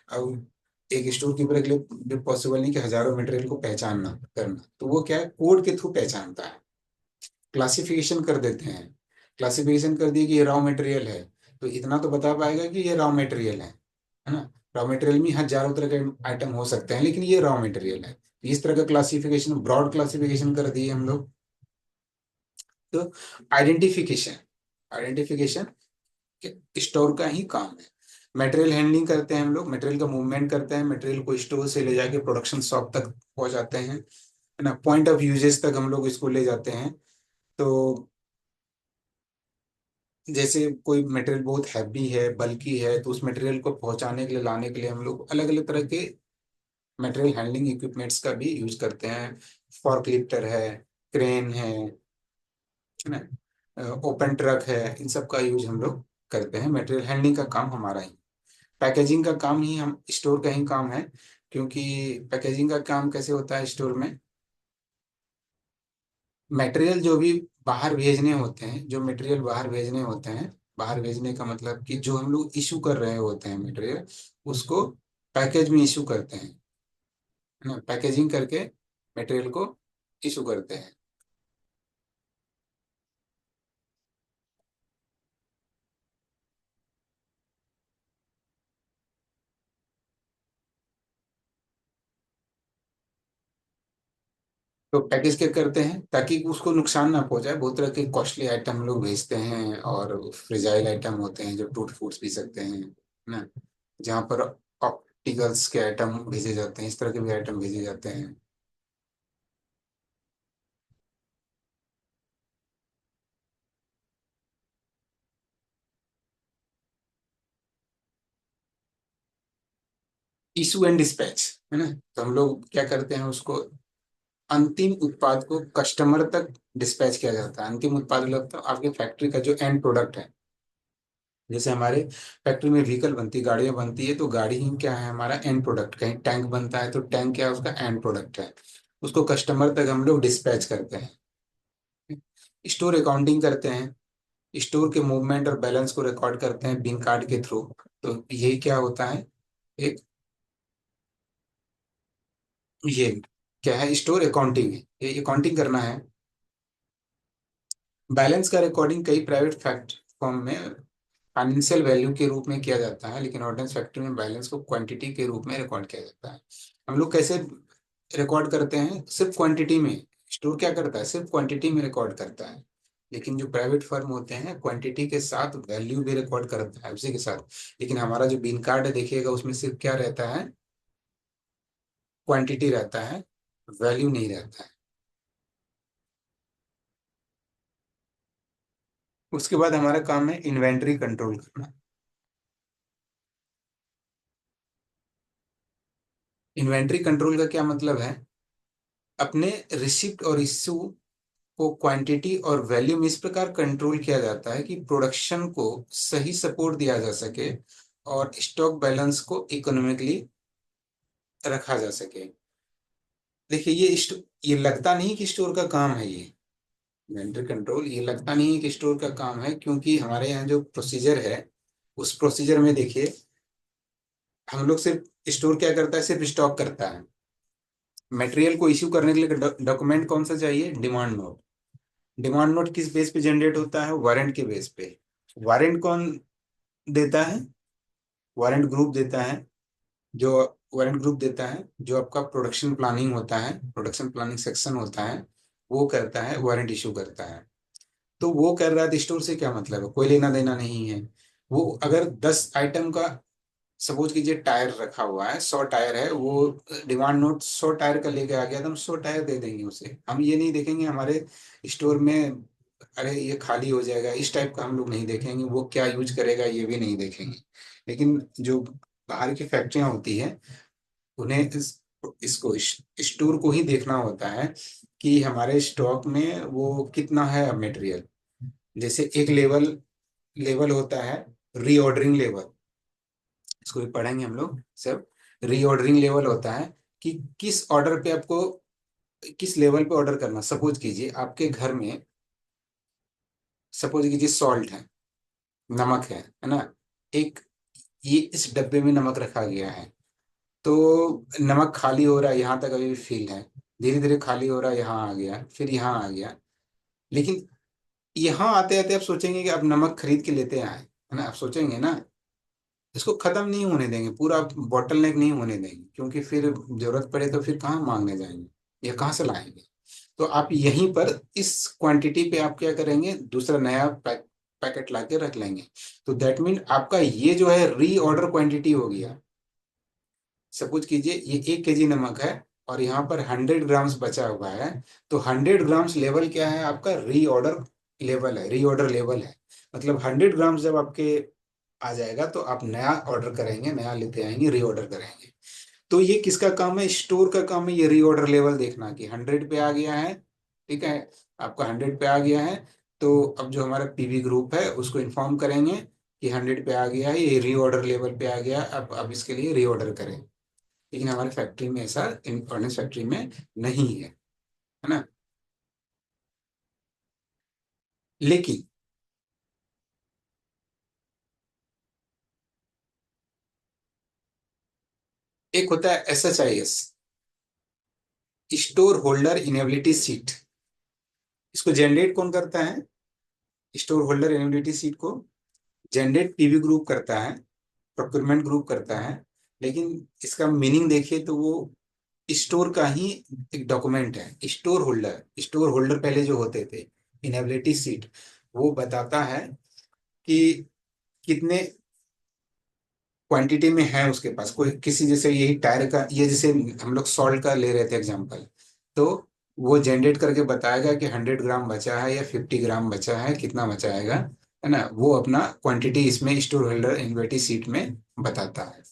अब एक स्टोर कीपर के लिए पॉसिबल नहीं कि हजारों मटेरियल को पहचानना करना, तो वो क्या है, कोड के थ्रू पहचानता है, क्लासिफिकेशन कर देते हैं। क्लासिफिकेशन कर दिए कि ये रॉ मटेरियल है, तो इतना तो बता पाएगा कि ये रॉ मटेरियल है ना। रॉ मटेरियल में हजारों तरह के आइटम हो सकते हैं, लेकिन ये रॉ मटेरियल है। इस तरह का क्लासिफिकेशन, ब्रॉड क्लासिफिकेशन कर दिए हम लोग। तो आइडेंटिफिकेशन, आइडेंटिफिकेशन स्टोर का ही काम है। मटेरियल हैंडलिंग करते हैं हम लोग, मटेरियल का मूवमेंट करते हैं, मटेरियल को स्टोर से ले जाके प्रोडक्शन शॉप तक पहुंचाते हैं, है ना, पॉइंट ऑफ यूजेस तक हम लोग इसको ले जाते हैं। तो जैसे कोई मटेरियल बहुत हैवी है, बल्की है, तो उस मटेरियल को पहुंचाने के लिए, लाने के लिए हम लोग अलग अलग तरह के मटेरियल हैंडलिंग इक्विपमेंट्स का भी यूज करते हैं। फॉर्क लिफ्टर है, क्रेन है ना, ओपन ट्रक है, इन सब का यूज हम लोग करते हैं। मटेरियल हैंडलिंग का काम हमारा ही, पैकेजिंग का काम ही हम स्टोर का ही काम है। क्योंकि पैकेजिंग का काम कैसे होता है स्टोर में, मटेरियल जो भी बाहर भेजने होते हैं, जो मटेरियल बाहर भेजने होते हैं, बाहर भेजने का मतलब कि जो हम लोग इशू कर रहे होते हैं मटेरियल, उसको पैकेज में इशू करते हैं, है ना, पैकेजिंग करके मटेरियल को इशू करते हैं। तो पैकेज क्या करते हैं, ताकि उसको नुकसान ना पहुंचाए, बहुत तरह के कॉस्टली आइटम हम लोग भेजते हैं, और फ्रिजाइल आइटम होते हैं जो टूट फूट भी सकते हैं, है ना, जहाँ पर ऑप्टिकल्स के आइटम भेजे जाते हैं, इस तरह के भी आइटम भेजे जाते हैं। इशू एंड डिस्पैच, है ना, तो हम लोग क्या करते हैं उसको, अंतिम उत्पाद को कस्टमर तक डिस्पैच किया जाता है। अंतिम उत्पाद मतलब तो आपके फैक्ट्री का जो एंड प्रोडक्ट है। जैसे हमारे फैक्ट्री में व्हीकल बनती है, गाड़ियां बनती है, तो गाड़ी ही क्या है हमारा एंड प्रोडक्ट। कहीं टैंक बनता है तो टैंक क्या है उसका एंड प्रोडक्ट है। उसको कस्टमर तक हम लोग डिस्पैच करते हैं। स्टोर अकाउंटिंग करते हैं, स्टोर के मूवमेंट और बैलेंस को रिकॉर्ड करते हैं बिन कार्ड के थ्रू। तो यही क्या होता है, एक ये क्या है, स्टोर अकाउंटिंग है, ये अकाउंटिंग करना है। बैलेंस का रिकॉर्डिंग कई प्राइवेट फैक्ट फर्म में फाइनेंशियल वैल्यू के रूप में किया जाता है, लेकिन ऑर्डिनेंस फैक्ट्री में बैलेंस को क्वांटिटी के रूप में रिकॉर्ड किया जाता है। हम लोग कैसे रिकॉर्ड करते हैं, सिर्फ क्वांटिटी में। स्टोर क्या करता है, सिर्फ क्वांटिटी में रिकॉर्ड करता है। लेकिन जो प्राइवेट फर्म होते हैं क्वांटिटी के साथ वैल्यू भी रिकॉर्ड करता है उसी के साथ। लेकिन हमारा जो बिन कार्ड है देखिएगा, उसमें सिर्फ क्या रहता है, क्वांटिटी रहता है, वैल्यू नहीं रहता है। उसके बाद हमारा काम है इन्वेंट्री कंट्रोल करना। इन्वेंट्री कंट्रोल का क्या मतलब है, अपने रिसिप्ट और इश्यू को क्वांटिटी और वैल्यू में इस प्रकार कंट्रोल किया जाता है कि प्रोडक्शन को सही सपोर्ट दिया जा सके और स्टॉक बैलेंस को इकोनॉमिकली रखा जा सके। देखिए ये लगता नहीं कि स्टोर का काम है, ये इन्वेंटरी कंट्रोल ये लगता नहीं है कि स्टोर का काम है, क्योंकि हमारे यहाँ जो प्रोसीजर है उस प्रोसीजर में देखिए, हम लोग सिर्फ स्टोर क्या करता है, सिर्फ स्टॉक करता है। मटेरियल को इश्यू करने के लिए डॉक्यूमेंट कौन सा चाहिए, डिमांड नोट। डिमांड नोट किस बेस पे जनरेट होता है, वारंट के बेस पे। वारंट कौन देता है, वारंट ग्रुप देता है। जो वारंट ग्रुप देता है, जो आपका प्रोडक्शन प्लानिंग होता है, प्रोडक्शन प्लानिंग सेक्शन होता है, वो करता है, वारंट इशू करता है। तो वो कर रहा है, स्टोर से क्या मतलब है, कोई लेना देना नहीं है। वो अगर 10 आइटम का, सपोज कीजिए टायर रखा हुआ है, 100 टायर है, वो डिमांड नोट 100 टायर का लेके आ गया तो हम 100 टायर दे देंगे उसे। हम ये नहीं देखेंगे हमारे स्टोर में अरे ये खाली हो जाएगा, इस टाइप का हम लोग नहीं देखेंगे। वो क्या यूज करेगा ये भी नहीं देखेंगे। लेकिन जो बाहर की फैक्ट्रियां होती हैं, उन्हें इसको स्टोर को ही देखना होता है कि हमारे स्टॉक में वो कितना है मटेरियल। जैसे एक लेवल लेवल होता है, रीऑर्डरिंग लेवल, इसको भी पढ़ेंगे हम लोग सब। रीऑर्डरिंग लेवल होता है कि किस ऑर्डर पे आपको, किस लेवल पे ऑर्डर करना। सपोज कीजिए आपके घर में, सपोज कीजिए सॉल्ट है, नमक है ना। एक ये इस डब्बे में नमक रखा गया है, तो नमक खाली हो रहा है, यहाँ तक अभी भी फील है। धीरे धीरे खाली हो रहा है, यहाँ आ गया, फिर यहाँ आ गया। लेकिन यहाँ आते आते आप सोचेंगे कि अब नमक खरीद के लेते आए, है ना, आप सोचेंगे ना। इसको खत्म नहीं होने देंगे, पूरा बॉटल नेक नहीं होने देंगे, क्योंकि फिर जरूरत पड़े तो फिर कहाँ मांगने जाएंगे या कहाँ से लाएंगे। तो आप यहीं पर इस क्वांटिटी पे आप क्या करेंगे, दूसरा नया पैकेट ला के रख लेंगे। तो दैट मीन आपका ये जो है रीऑर्डर क्वांटिटी हो गया। सपोज कीजिए ये 1 kg नमक है और यहाँ पर 100 ग्राम्स बचा हुआ है, तो 100 ग्राम्स लेवल क्या है आपका, रीऑर्डर लेवल है, रीऑर्डर लेवल है। मतलब 100 ग्राम्स जब आपके आ जाएगा तो आप नया ऑर्डर करेंगे, नया लेते आएंगे, रीऑर्डर करेंगे। तो ये किसका काम है, स्टोर का काम है, ये रीऑर्डर लेवल देखना कि 100 पे आ गया है। ठीक है, आपका 100 पे आ गया है, तो अब जो हमारा पीवी ग्रुप है उसको इन्फॉर्म करेंगे कि 100 पे आ गया है, ये रीऑर्डर लेवल पे आ गया है, अब इसके लिए रीऑर्डर करें। लेकिन हमारे फैक्ट्री में ऐसा, फर्नेस फैक्ट्री में नहीं है ना। लेकिन एक होता है SHIS, store holder inability seat. इसको जनरेट कौन करता है, स्टोर होल्डर इनेबिलिटी सीट को जनरेट पीवी ग्रुप करता है, प्रोक्योरमेंट ग्रुप करता है। लेकिन इसका मीनिंग देखिए तो वो स्टोर का ही एक डॉक्यूमेंट है। स्टोर होल्डर पहले जो होते थे, इनेबिलिटी सीट, वो बताता है कि कितने क्वांटिटी में है उसके पास। कोई किसी, जैसे यही टायर का, ये जैसे हम लोग सॉल्ट का ले रहे थे एग्जांपल, तो वो जनरेट करके बताएगा कि 100 ग्राम बचा है या 50 ग्राम बचा है, कितना बचाएगा, है ना। वो अपना क्वांटिटी इसमें स्टोर होल्डर इन्वेंटरी सीट में बताता है।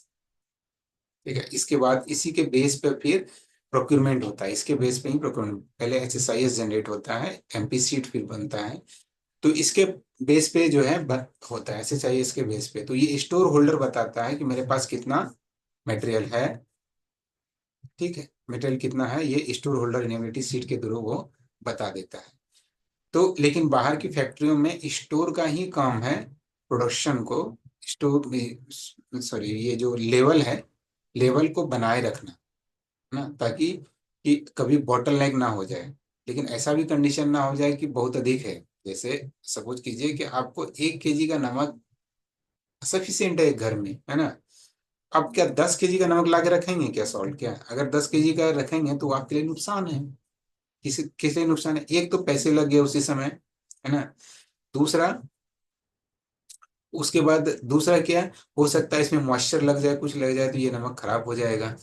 ठीक है, इसके बाद इसी के बेस पे फिर प्रोक्यूरमेंट होता है, इसके बेस पे ही प्रोक्यूरमेंट, पहले HSIS जनरेट होता है, MP सीट फिर बनता है, तो इसके बेस पे जो है होता है SHIS के बेस पे। तो ये स्टोर होल्डर बताता है कि मेरे पास कितना मटेरियल है, ठीक है, मटेरियल कितना है, ये स्टोर होल्डर इनेबिलिटी सीट के थ्रू वो बता देता है। तो लेकिन बाहर की फैक्ट्रियों में स्टोर का ही काम है प्रोडक्शन को, स्टोर सॉरी ये जो लेवल है, लेवल को बनाए रखना ना, ताकि कि कभी बॉटल नेक ना हो जाए। लेकिन ऐसा भी कंडीशन ना हो जाए कि बहुत अधिक है, जैसे सपोज कीजिए कि आपको 1 kg का नमक सफिशियंट है एक घर में, है ना, अब क्या 10 kg का नमक ला के रखेंगे क्या सॉल्ट, क्या अगर 10 kg का रखेंगे तो आपके लिए नुकसान है। किस लिए नुकसान है, एक तो पैसे लग गए उसी समय, है ना, दूसरा उसके बाद दूसरा क्या है, हो सकता है इसमें मॉइस्चर लग जाए, कुछ लग जाए तो ये नमक खराब हो जाएगा।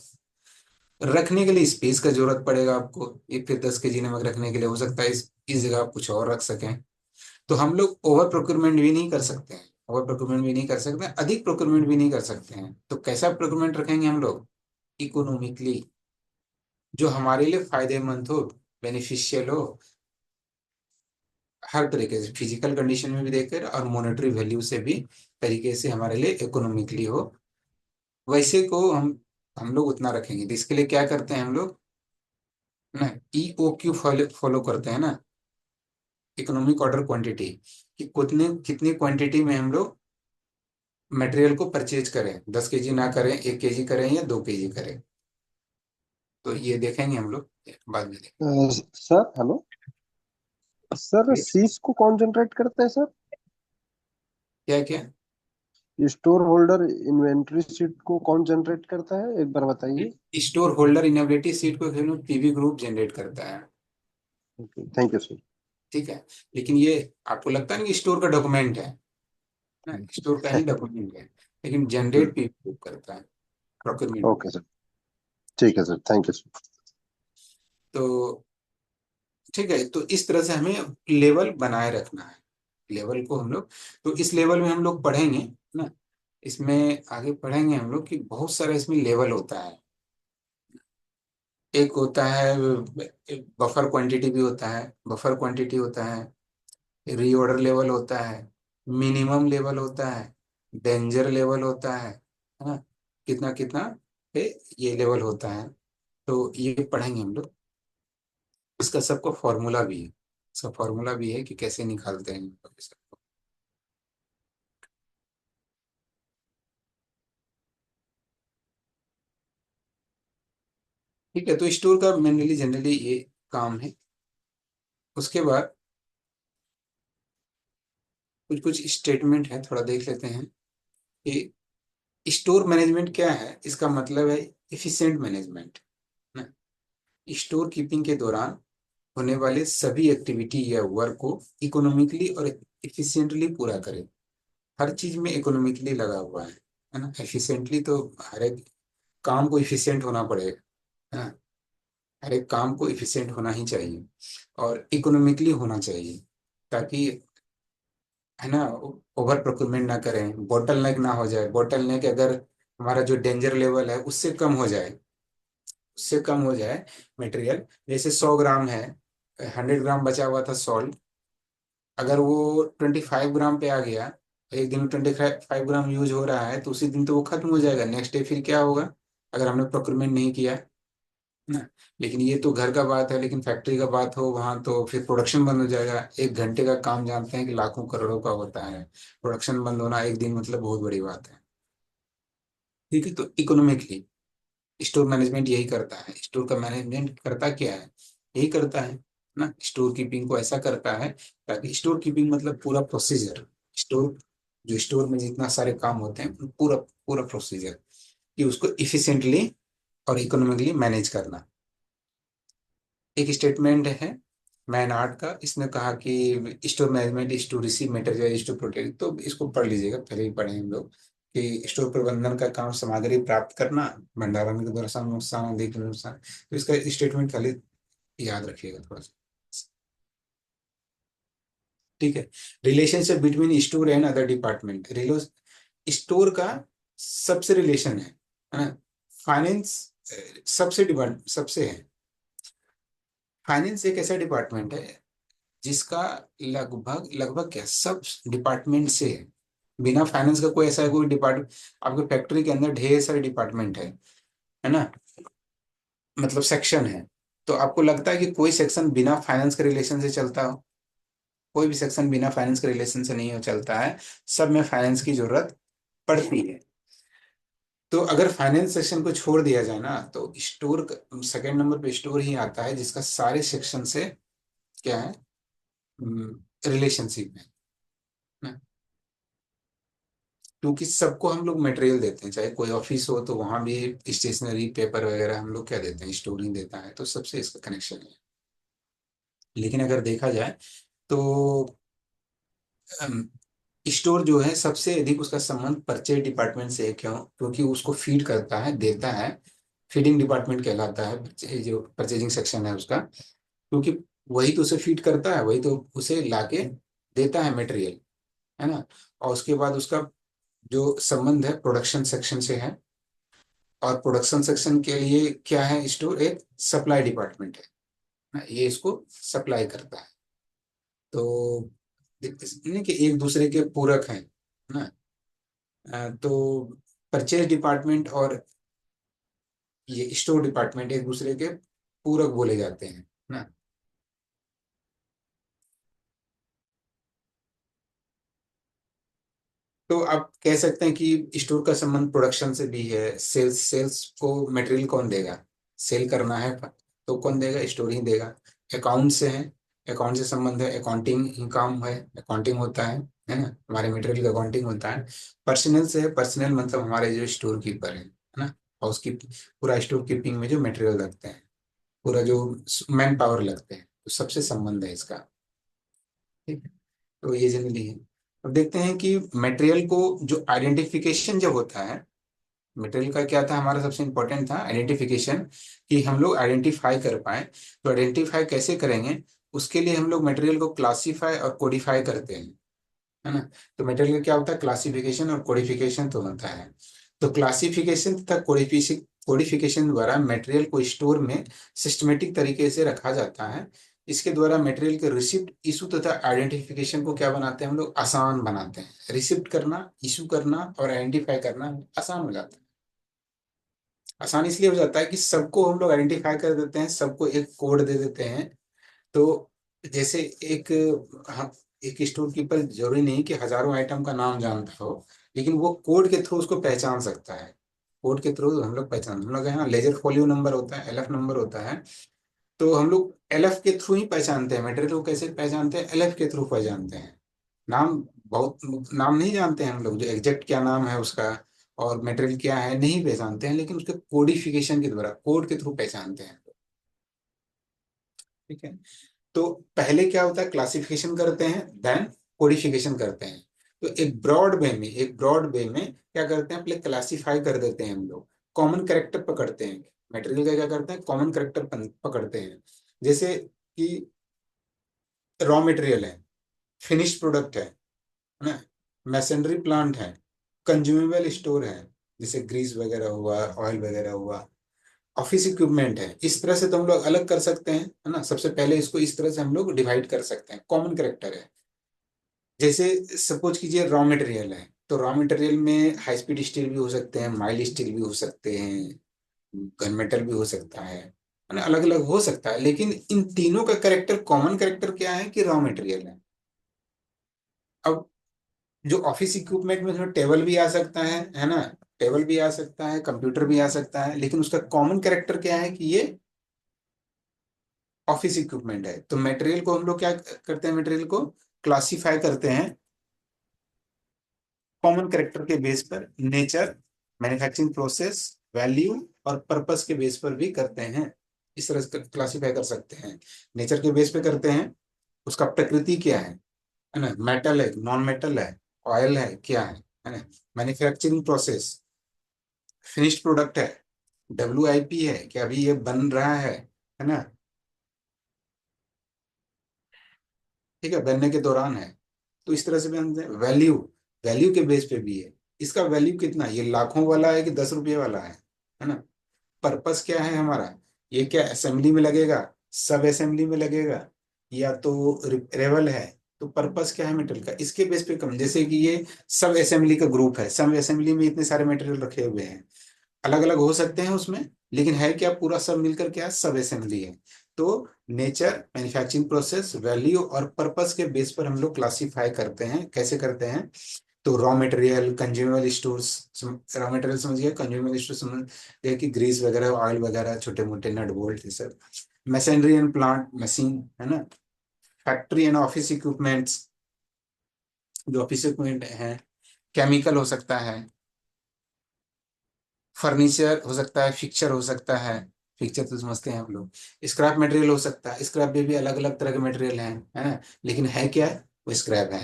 रखने के लिए स्पेस का जरूरत पड़ेगा आपको, एक फिर 10 kg नमक रखने के लिए हो सकता है इस जगह आप कुछ और रख सकें। तो हम लोग ओवर प्रोक्योरमेंट भी नहीं कर सकते हैं, ओवर प्रोक्योरमेंट भी नहीं कर सकते हैं, अधिक प्रोक्योरमेंट भी नहीं कर सकते हैं। तो कैसा प्रोक्योरमेंट रखेंगे हम लोग, इकोनॉमिकली, जो हमारे लिए फायदेमंद हो, बेनिफिशियल हो, हर तरीके से फिजिकल कंडीशन में भी देखकर और मॉनेटरी वैल्यू से भी तरीके से हमारे लिए इकोनॉमिकली हो, वैसे को हम लोग उतना रखेंगे। तो इसके लिए क्या करते हैं हम लोग ना, EOQ फॉलो करते हैं ना, इकोनॉमिक ऑर्डर क्वांटिटी, कि कितनी क्वांटिटी में हम लोग मटेरियल को परचेज करें, 10 kg ना करें, 1 kg करें या 2 kg करें। तो ये देखेंगे हम लोग बाद में देखेंगे।
सर हेलो सर, सीट्स को कौन जनरेट करता है सर?
क्या क्या,
स्टोर होल्डर इन्वेंट्री सीट को कौन जनरेट करता है, एक बार बताइए।
स्टोर होल्डर इनेबिलिटी सीट को PV ग्रुप जनरेट करता है,
थैंक यू सर।
ठीक है। लेकिन ये आपको लगता है ना कि स्टोर का डॉक्यूमेंट है ना, स्टोर का ही डॉक्यूमेंट है, लेकिन जनरेट PV ग्रुप करता है, प्रोक्योरमेंट।
ओके सर, ठीक है सर, थैंक यू सर।
तो ठीक है, तो इस तरह से हमें लेवल बनाए रखना है, लेवल को हम लोग, तो इस लेवल में हम लोग पढ़ेंगे ना, इसमें आगे पढ़ेंगे हम लोग कि बहुत सारा इसमें लेवल होता है। एक होता है बफर क्वांटिटी भी होता है, बफर क्वांटिटी होता है, रीऑर्डर लेवल होता है, मिनिमम लेवल होता है, डेंजर लेवल होता है ना, कितना कितना पे ये लेवल होता है। तो ये पढ़ेंगे हम लोग, इसका सबका फॉर्मूला भी है, इसका फॉर्मूला भी है कि कैसे निकालते हैं इन सबको। ठीक है, तो स्टोर का मेनली जनरली ये काम है। उसके बाद कुछ कुछ स्टेटमेंट है, थोड़ा देख लेते हैं कि स्टोर मैनेजमेंट क्या है। इसका मतलब है इफिशिएंट मैनेजमेंट ना, स्टोर कीपिंग के दौरान होने वाले सभी एक्टिविटी या वर्क को इकोनॉमिकली और इफिशिएंटली पूरा करें। हर चीज में इकोनॉमिकली लगा हुआ है ना, एफिशिएंटली तो हर एक काम को इफिशिएंट होना पड़ेगा, है ना, हर एक काम को इफिशिएंट होना ही चाहिए और इकोनॉमिकली होना चाहिए, ताकि, है ना, ओवर प्रोक्योरमेंट ना करें, बॉटल नेक ना हो जाए। बॉटल नेक अगर हमारा जो डेंजर लेवल है उससे कम हो जाए, उससे कम हो जाए मटेरियल, जैसे 100 ग्राम है, 100 ग्राम बचा हुआ था सॉल्ट, अगर वो 25 ग्राम पे आ गया, एक दिन में 25 ग्राम यूज हो रहा है, तो उसी दिन तो वो खत्म हो जाएगा, नेक्स्ट डे फिर क्या होगा, अगर हमने प्रोक्योरमेंट नहीं किया है ना। लेकिन ये तो घर का बात है, लेकिन फैक्ट्री का बात हो वहां तो फिर प्रोडक्शन बंद हो जाएगा। 1 घंटे का काम जानते हैं कि लाखों करोड़ों का होता है, प्रोडक्शन बंद होना एक दिन मतलब बहुत बड़ी बात है। ठीक है, तो इकोनॉमिकली स्टोर मैनेजमेंट यही करता है। स्टोर का मैनेजमेंट करता क्या है, यही करता है ना, स्टोर कीपिंग को ऐसा करता है, ताकि स्टोर कीपिंग मतलब पूरा प्रोसीजर, स्टोर, जो स्टोर में जितना सारे काम होते हैं पूरा पूरा प्रोसीजर, कि उसको इफिशिएंटली और इकोनॉमिकली मैनेज करना। एक स्टेटमेंट है मैन आर्ट का, इसने कहा कि store management is to receive material is to protect. तो इसको पढ़ लीजिएगा, पहले ही पढ़े हम लोग कि स्टोर प्रबंधन का काम सामग्री प्राप्त करना, भंडारण के दौरान नुकसान, अधिक नुकसान। तो इसका स्टेटमेंट खाली याद रखिएगा थोड़ा सा, ठीक है। Relationship between store and other department, store का सबसे रिलेशन है ना, फाइनेंस सबसे डिपार्ट सबसे है। फाइनेंस एक ऐसा डिपार्टमेंट है जिसका लगभग लगभग क्या सब डिपार्टमेंट से है। बिना फाइनेंस का कोई ऐसा कोई डिपार्ट, आपके फैक्ट्री के अंदर ढेर सारे डिपार्टमेंट है ना, मतलब सेक्शन है। तो आपको लगता है कि कोई सेक्शन बिना फाइनेंस के रिलेशन से चलता हो? कोई भी सेक्शन बिना फाइनेंस के रिलेशन से नहीं हो चलता है, सब में फाइनेंस की जरूरत पड़ती है। तो अगर फाइनेंस सेक्शन को छोड़ दिया जाए ना, तो स्टोर सेकंड नंबर पे स्टोर ही आता है जिसका सारे सेक्शन से क्या है, रिलेशनशिप है ना। क्योंकि सबको हम लोग मटेरियल देते हैं, चाहे कोई ऑफिस हो तो वहां भी स्टेशनरी पेपर वगैरह हम लोग क्या देते हैं, स्टोरिंग देता है, तो सबसे इसका कनेक्शन है। लेकिन अगर देखा जाए तो स्टोर जो है सबसे अधिक उसका संबंध परचेज डिपार्टमेंट से है। क्यों? क्योंकि उसको फीड करता है, देता है। फीडिंग डिपार्टमेंट कहलाता है जो परचेजिंग सेक्शन है उसका, क्योंकि वही तो उसे फीड करता है, वही तो उसे लाके देता है मटेरियल, है ना। और उसके बाद उसका जो संबंध है प्रोडक्शन सेक्शन से है, और प्रोडक्शन सेक्शन के लिए क्या है, स्टोर एक सप्लाई डिपार्टमेंट है ना, ये इसको सप्लाई करता है। तो नहीं कि एक दूसरे के पूरक हैं ना। तो परचेज डिपार्टमेंट और ये स्टोर डिपार्टमेंट एक दूसरे के पूरक बोले जाते हैं ना। तो आप कह सकते हैं कि स्टोर का संबंध प्रोडक्शन से भी है। सेल्स सेल्स को मटेरियल कौन देगा, सेल करना है तो कौन देगा, स्टोर ही देगा। अकाउंट से है, अकाउंट से संबंध है, अकाउंटिंग इनकम है, अकाउंटिंग होता है ना, हमारे मटेरियल का अकाउंटिंग होता है। पर्सनल से है, पर्सनल मतलब हमारे जो स्टोर कीपर है ना, हाउस की पूरा स्टोर कीपिंग में जो मटेरियल रखते हैं, पूरा जो मैन पावर लगते हैं, तो सबसे संबंध है इसका। ठीक है, तो ये जनरली है। अब देखते हैं कि मटेरियल को जो आइडेंटिफिकेशन जब होता है, मटेरियल का क्या था हमारा सबसे इंपॉर्टेंट था आइडेंटिफिकेशन, कि हम लोग आइडेंटिफाई कर पाए। तो आइडेंटिफाई कैसे करेंगे, उसके लिए हम लोग मटेरियल को क्लासीफाई और कोडिफाई करते हैं, है ना। तो मटेरियल का क्या होता है, क्लासिफिकेशन और कोडिफिकेशन तो होता है। तो क्लासिफिकेशन तथा कोडिफिकेशन द्वारा मटेरियल को स्टोर में सिस्टमेटिक तरीके से रखा जाता है। इसके द्वारा मटेरियल के रिसिप्ट, इशू तथा आइडेंटिफिकेशन को क्या बनाते हैं हम लोग, आसान बनाते हैं। रिसिप्ट करना, इशू करना और आइडेंटिफाई करना आसान हो जाता है। आसान इसलिए हो जाता है कि सबको हम लोग आइडेंटिफाई कर देते हैं, सबको एक कोड दे देते हैं। तो जैसे एक, हम एक स्टोर कीपर जरूरी नहीं कि हजारों आइटम का नाम जानता हो, लेकिन वो कोड के थ्रू उसको पहचान सकता है। कोड के थ्रू हम लोग पहचान, हम लोग यहाँ लेजर फोलियो नंबर होता है, एलएफ नंबर होता है। तो हम लोग एलएफ के थ्रू ही पहचानते हैं मटेरियल को। कैसे पहचानते हैं, एलएफ के थ्रू पहचानते हैं। नाम, बहुत नाम नहीं जानते हैं हम लोग, जो एग्जैक्ट क्या नाम है उसका और मटेरियल क्या है नहीं पहचानते हैं, लेकिन उसके कोडिफिकेशन के द्वारा, कोड के थ्रू पहचानते हैं। ठीक है, तो पहले क्या होता है, क्लासिफिकेशन करते हैं, देन कोडिफिकेशन करते हैं। तो एक ब्रॉड वे में क्या करते हैं, पहले क्लासिफाई कर देते हैं हम लोग, कॉमन कैरेक्टर पकड़ते हैं। मटेरियल का क्या करते हैं, कॉमन कैरेक्टर पकड़ते हैं। जैसे कि रॉ मटेरियल है, फिनिश्ड प्रोडक्ट है ना, मैसनरी प्लांट है, कंज्यूमेबल स्टोर है, जैसे ग्रीस वगैरह हुआ, ऑयल वगैरह हुआ, ऑफिस इक्विपमेंट है। इस तरह से तो हम लोग अलग कर सकते हैं, है ना। सबसे पहले इसको इस तरह से हम लोग डिवाइड कर सकते हैं, कॉमन करेक्टर है। जैसे सपोज कीजिए रॉ मटेरियल है, तो रॉ मटेरियल में हाई स्पीड स्टील भी हो सकते हैं, माइल्ड स्टील भी हो सकते हैं, गन मेटल भी हो सकता है ना, अलग अलग हो सकता है। लेकिन इन तीनों का करेक्टर, कॉमन करेक्टर क्या है कि रॉ मटेरियल है। अब जो ऑफिस इक्विपमेंट में उसमें टेबल भी आ सकता है ना, टेबल भी आ सकता है, कंप्यूटर भी आ सकता है, लेकिन उसका कॉमन करेक्टर क्या है कि ये ऑफिस इक्विपमेंट है। तो मटेरियल को हम लोग क्या करते हैं, मटेरियल को क्लासिफाई करते हैं कॉमन करेक्टर के बेस पर, नेचर, मैन्युफैक्चरिंग प्रोसेस, वैल्यू और पर्पस के बेस पर भी करते हैं। इस तरह से क्लासिफाई कर सकते हैं। नेचर के बेस पे करते हैं, उसका प्रकृति क्या है ना, मेटल है, नॉन मेटल है, ऑयल है, क्या है ना। मैन्युफैक्चरिंग प्रोसेस, फिनिश्ड प्रोडक्ट है, WIP है कि अभी ये बन रहा है ना, ठीक है, बनने के दौरान है। तो इस तरह से भी हम वैल्यू, वैल्यू के बेस पे भी है। इसका वैल्यू कितना है, ये लाखों वाला है कि 10 रुपये वाला है ना। पर्पस क्या है हमारा, ये क्या असेंबली में लगेगा, सब असेंबली में लगेगा, या तो रेवल है, तो पर्पस क्या है मेटेरियल का, इसके बेस पे कम। जैसे कि ये सब असेंबली का ग्रुप है, सब असेंबली में इतने सारे मटेरियल रखे हुए हैं, अलग अलग हो सकते हैं उसमें, लेकिन है क्या, पूरा सब मिलकर क्या सब असेंबली है। तो नेचर, मैन्युफैक्चरिंग प्रोसेस, वैल्यू और पर्पस के बेस पर हम लोग क्लासिफाई करते हैं। कैसे करते हैं, तो raw material, consumable stores, raw material समझ गए, कंज्यूमेबल स्टोर समझ गए कि ग्रीस वगैरह, ऑयल वगैरह, छोटे मोटे नट बोल्ट, ये सब। मशीनरी एंड प्लांट, मशीन है ना। फैक्ट्री एंड ऑफिस इक्विपमेंट्स, जो ऑफिस इक्विपमेंट है। केमिकल हो सकता है, फर्नीचर हो सकता है, फिक्चर हो सकता है, फिक्चर तो समझते हैं आप लोग। स्क्रैप मटेरियल हो सकता है, स्क्रैप में भी अलग अलग तरह के मटेरियल हैं, है ना, लेकिन है क्या है, वो स्क्रैप है।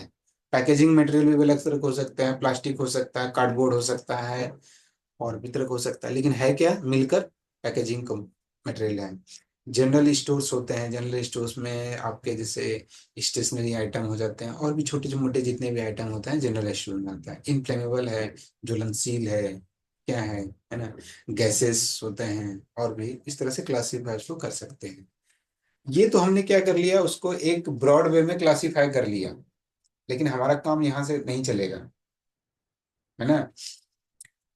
पैकेजिंग मटेरियल भी अलग तरह के हो सकते हैं, प्लास्टिक हो सकता है, कार्डबोर्ड हो सकता है, और भी तरह का हो सकता है, लेकिन है क्या, मिलकर पैकेजिंग का मटेरियल है। जनरल स्टोर्स होते हैं, जनरल स्टोर्स में आपके जैसे स्टेशनरी आइटम हो जाते हैं, और भी छोटे मोटे जितने भी आइटम होते हैं जनरल स्टोर में आता है। इनफ्लेमेबल है, ज्वलनशील है, क्या है ना, गैसेस होते हैं, और भी इस तरह से क्लासीफाई उसको कर सकते हैं। ये तो हमने क्या कर लिया, उसको एक ब्रॉड वे में क्लासीफाई कर लिया, लेकिन हमारा काम यहाँ से नहीं चलेगा, है ना।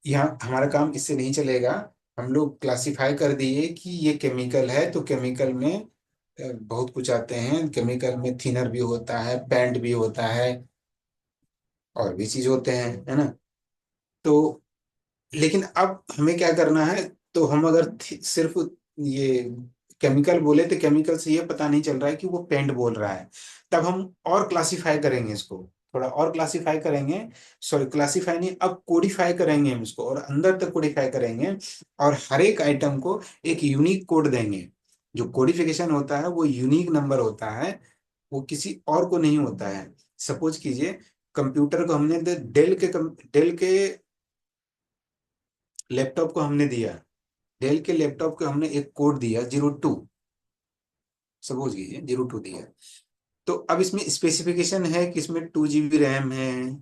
यहाँ हमारा काम इससे नहीं चलेगा। हम लोग क्लासिफाई कर दिए कि ये केमिकल है, तो केमिकल में बहुत कुछ आते हैं। केमिकल में थिनर भी होता है, बैंड भी होता है, और भी चीज होते हैं, है ना। तो लेकिन अब हमें क्या करना है, तो हम अगर सिर्फ ये केमिकल बोले, तो केमिकल से ये पता नहीं चल रहा है कि वो पेंट बोल रहा है। तब हम और क्लासिफाई करेंगे इसको, थोड़ा और क्लासिफाई करेंगे, सॉरी क्लासिफाई नहीं, अब कोडिफाई करेंगे हम इसको, और अंदर तक कोडिफाई करेंगे, और हर एक आइटम को एक यूनिक कोड देंगे। जो कोडिफिकेशन होता है वो यूनिक नंबर होता है, वो किसी और को नहीं होता है। सपोज कीजिए, कंप्यूटर को हमने डेल के लैपटॉप को हमने दिया, डेल के लैपटॉप को हमने एक कोड दिया 02, सपोज कीजिए 02 दिया। तो अब इसमें स्पेसिफिकेशन है कि इसमें 2 GB रैम है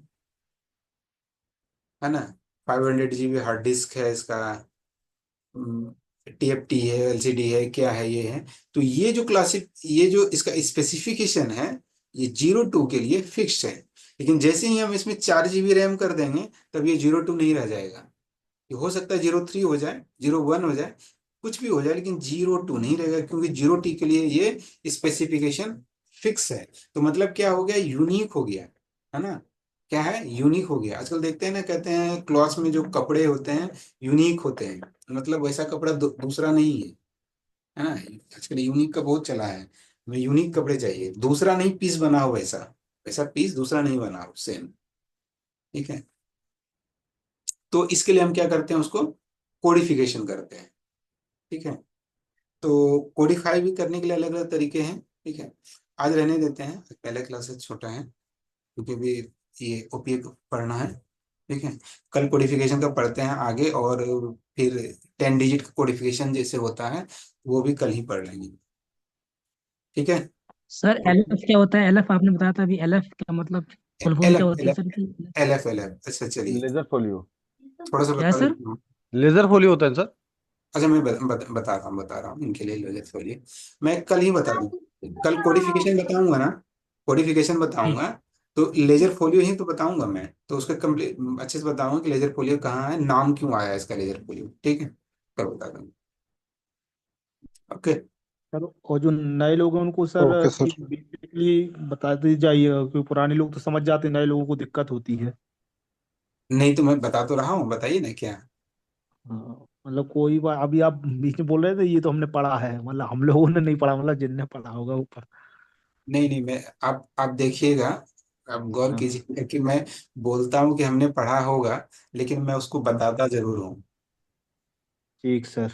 ना, 500 GB हार्ड डिस्क है इसका, TFT है, LCD है, क्या है, ये है। तो ये जो इसका स्पेसिफिकेशन है, ये 02 के लिए फिक्स्ड है। लेकिन जैसे ही हम इसमें 4 GB रैम कर देंगे, तब ये 02 नहीं रह जाएगा। ये हो सकता है 03 हो जाए, 01 हो जाए, कुछ भी हो जाए, लेकिन 02 नहीं रहेगा, क्योंकि 0T के लिए ये स्पेसिफिकेशन फिक्स है। तो मतलब क्या हो गया, यूनिक हो गया, है ना। क्या है, यूनिक हो गया। आजकल देखते हैं ना, कहते हैं क्लॉथ्स में जो कपड़े होते हैं यूनिक होते हैं, मतलब वैसा कपड़ा दूसरा नहीं है ना। आजकल यूनिक का बहुत चला है, हमें यूनिक कपड़े चाहिए, दूसरा नहीं पीस बना हो वैसा, वैसा पीस दूसरा नहीं बना हो, सेम। ठीक है, तो इसके लिए हम क्या करते हैं, उसको कोडिफिकेशन करते हैं। ठीक है, तो कोडिफाई भी करने के लिए अलग अलग तरीके हैं। ठीक है, आज रहने देते हैं, पहले क्लासेस छोटा है, क्योंकि भी ये ओपीए पढ़ना है। ठीक है, कल कोडिफिकेशन का पढ़ते हैं आगे, और फिर 10 डिजिट का कोडिफिकेशन जैसे होता है, वो भी कल ही पढ़ लेंगे। ठीक है।
सर एलएफ क्या होता है? एलएफ आपने बताया था अभी, एलएफ का मतलब फुल फॉर्म
एल
क्या
एफ
होती
एल
है
एफ
सर की?
एल एफ अच्छा चलिए,
लेजर फोलियो।
थोड़ा सा
क्या
बता
सर?
देता हूँ।
लेजर फोलियो होता है सर।
अच्छा, मैं बता रहा हूँ इनके लिए लोजेट खोलिए, मैं कल ही बता दूँ। कल कोडिफिकेशन बताऊंगा ना, कोडिफिकेशन
ठीक।
बताऊंगा, तो लेजर फोलियो ही तो बताऊंगा मैं, तो उसका कंप्लीट अच्छे से बताऊंगा कि लेजर फोलियो कहाँ है, नाम क्यों आया है इसका लेजर फोलियो। ठीक है, कल बता दूंगा। ओके।
सर और जो नए लोग हैं उनको सर
ओके सर।
एक बेसिकली बता दी जाइए, क्योंकि पुराने लोग तो समझ जाते हैं, नए लोगों को दिक्कत होती है।
नहीं तो मैं बता तो रहा हूँ, बताइए ना क्या।
हाँ, मतलब कोई बात, अभी आप बीच में बोल रहे थे ये तो हमने पढ़ा है, मतलब हम लोगों ने नहीं पढ़ा, मतलब जिनने पढ़ा होगा ऊपर।
नहीं नहीं, मैं आप देखिएगा, आप गौर
हाँ
कीजिएगा कि मैं बोलता हूँ कि हमने पढ़ा होगा, लेकिन मैं उसको बताता जरूर हूँ।
ठीक सर।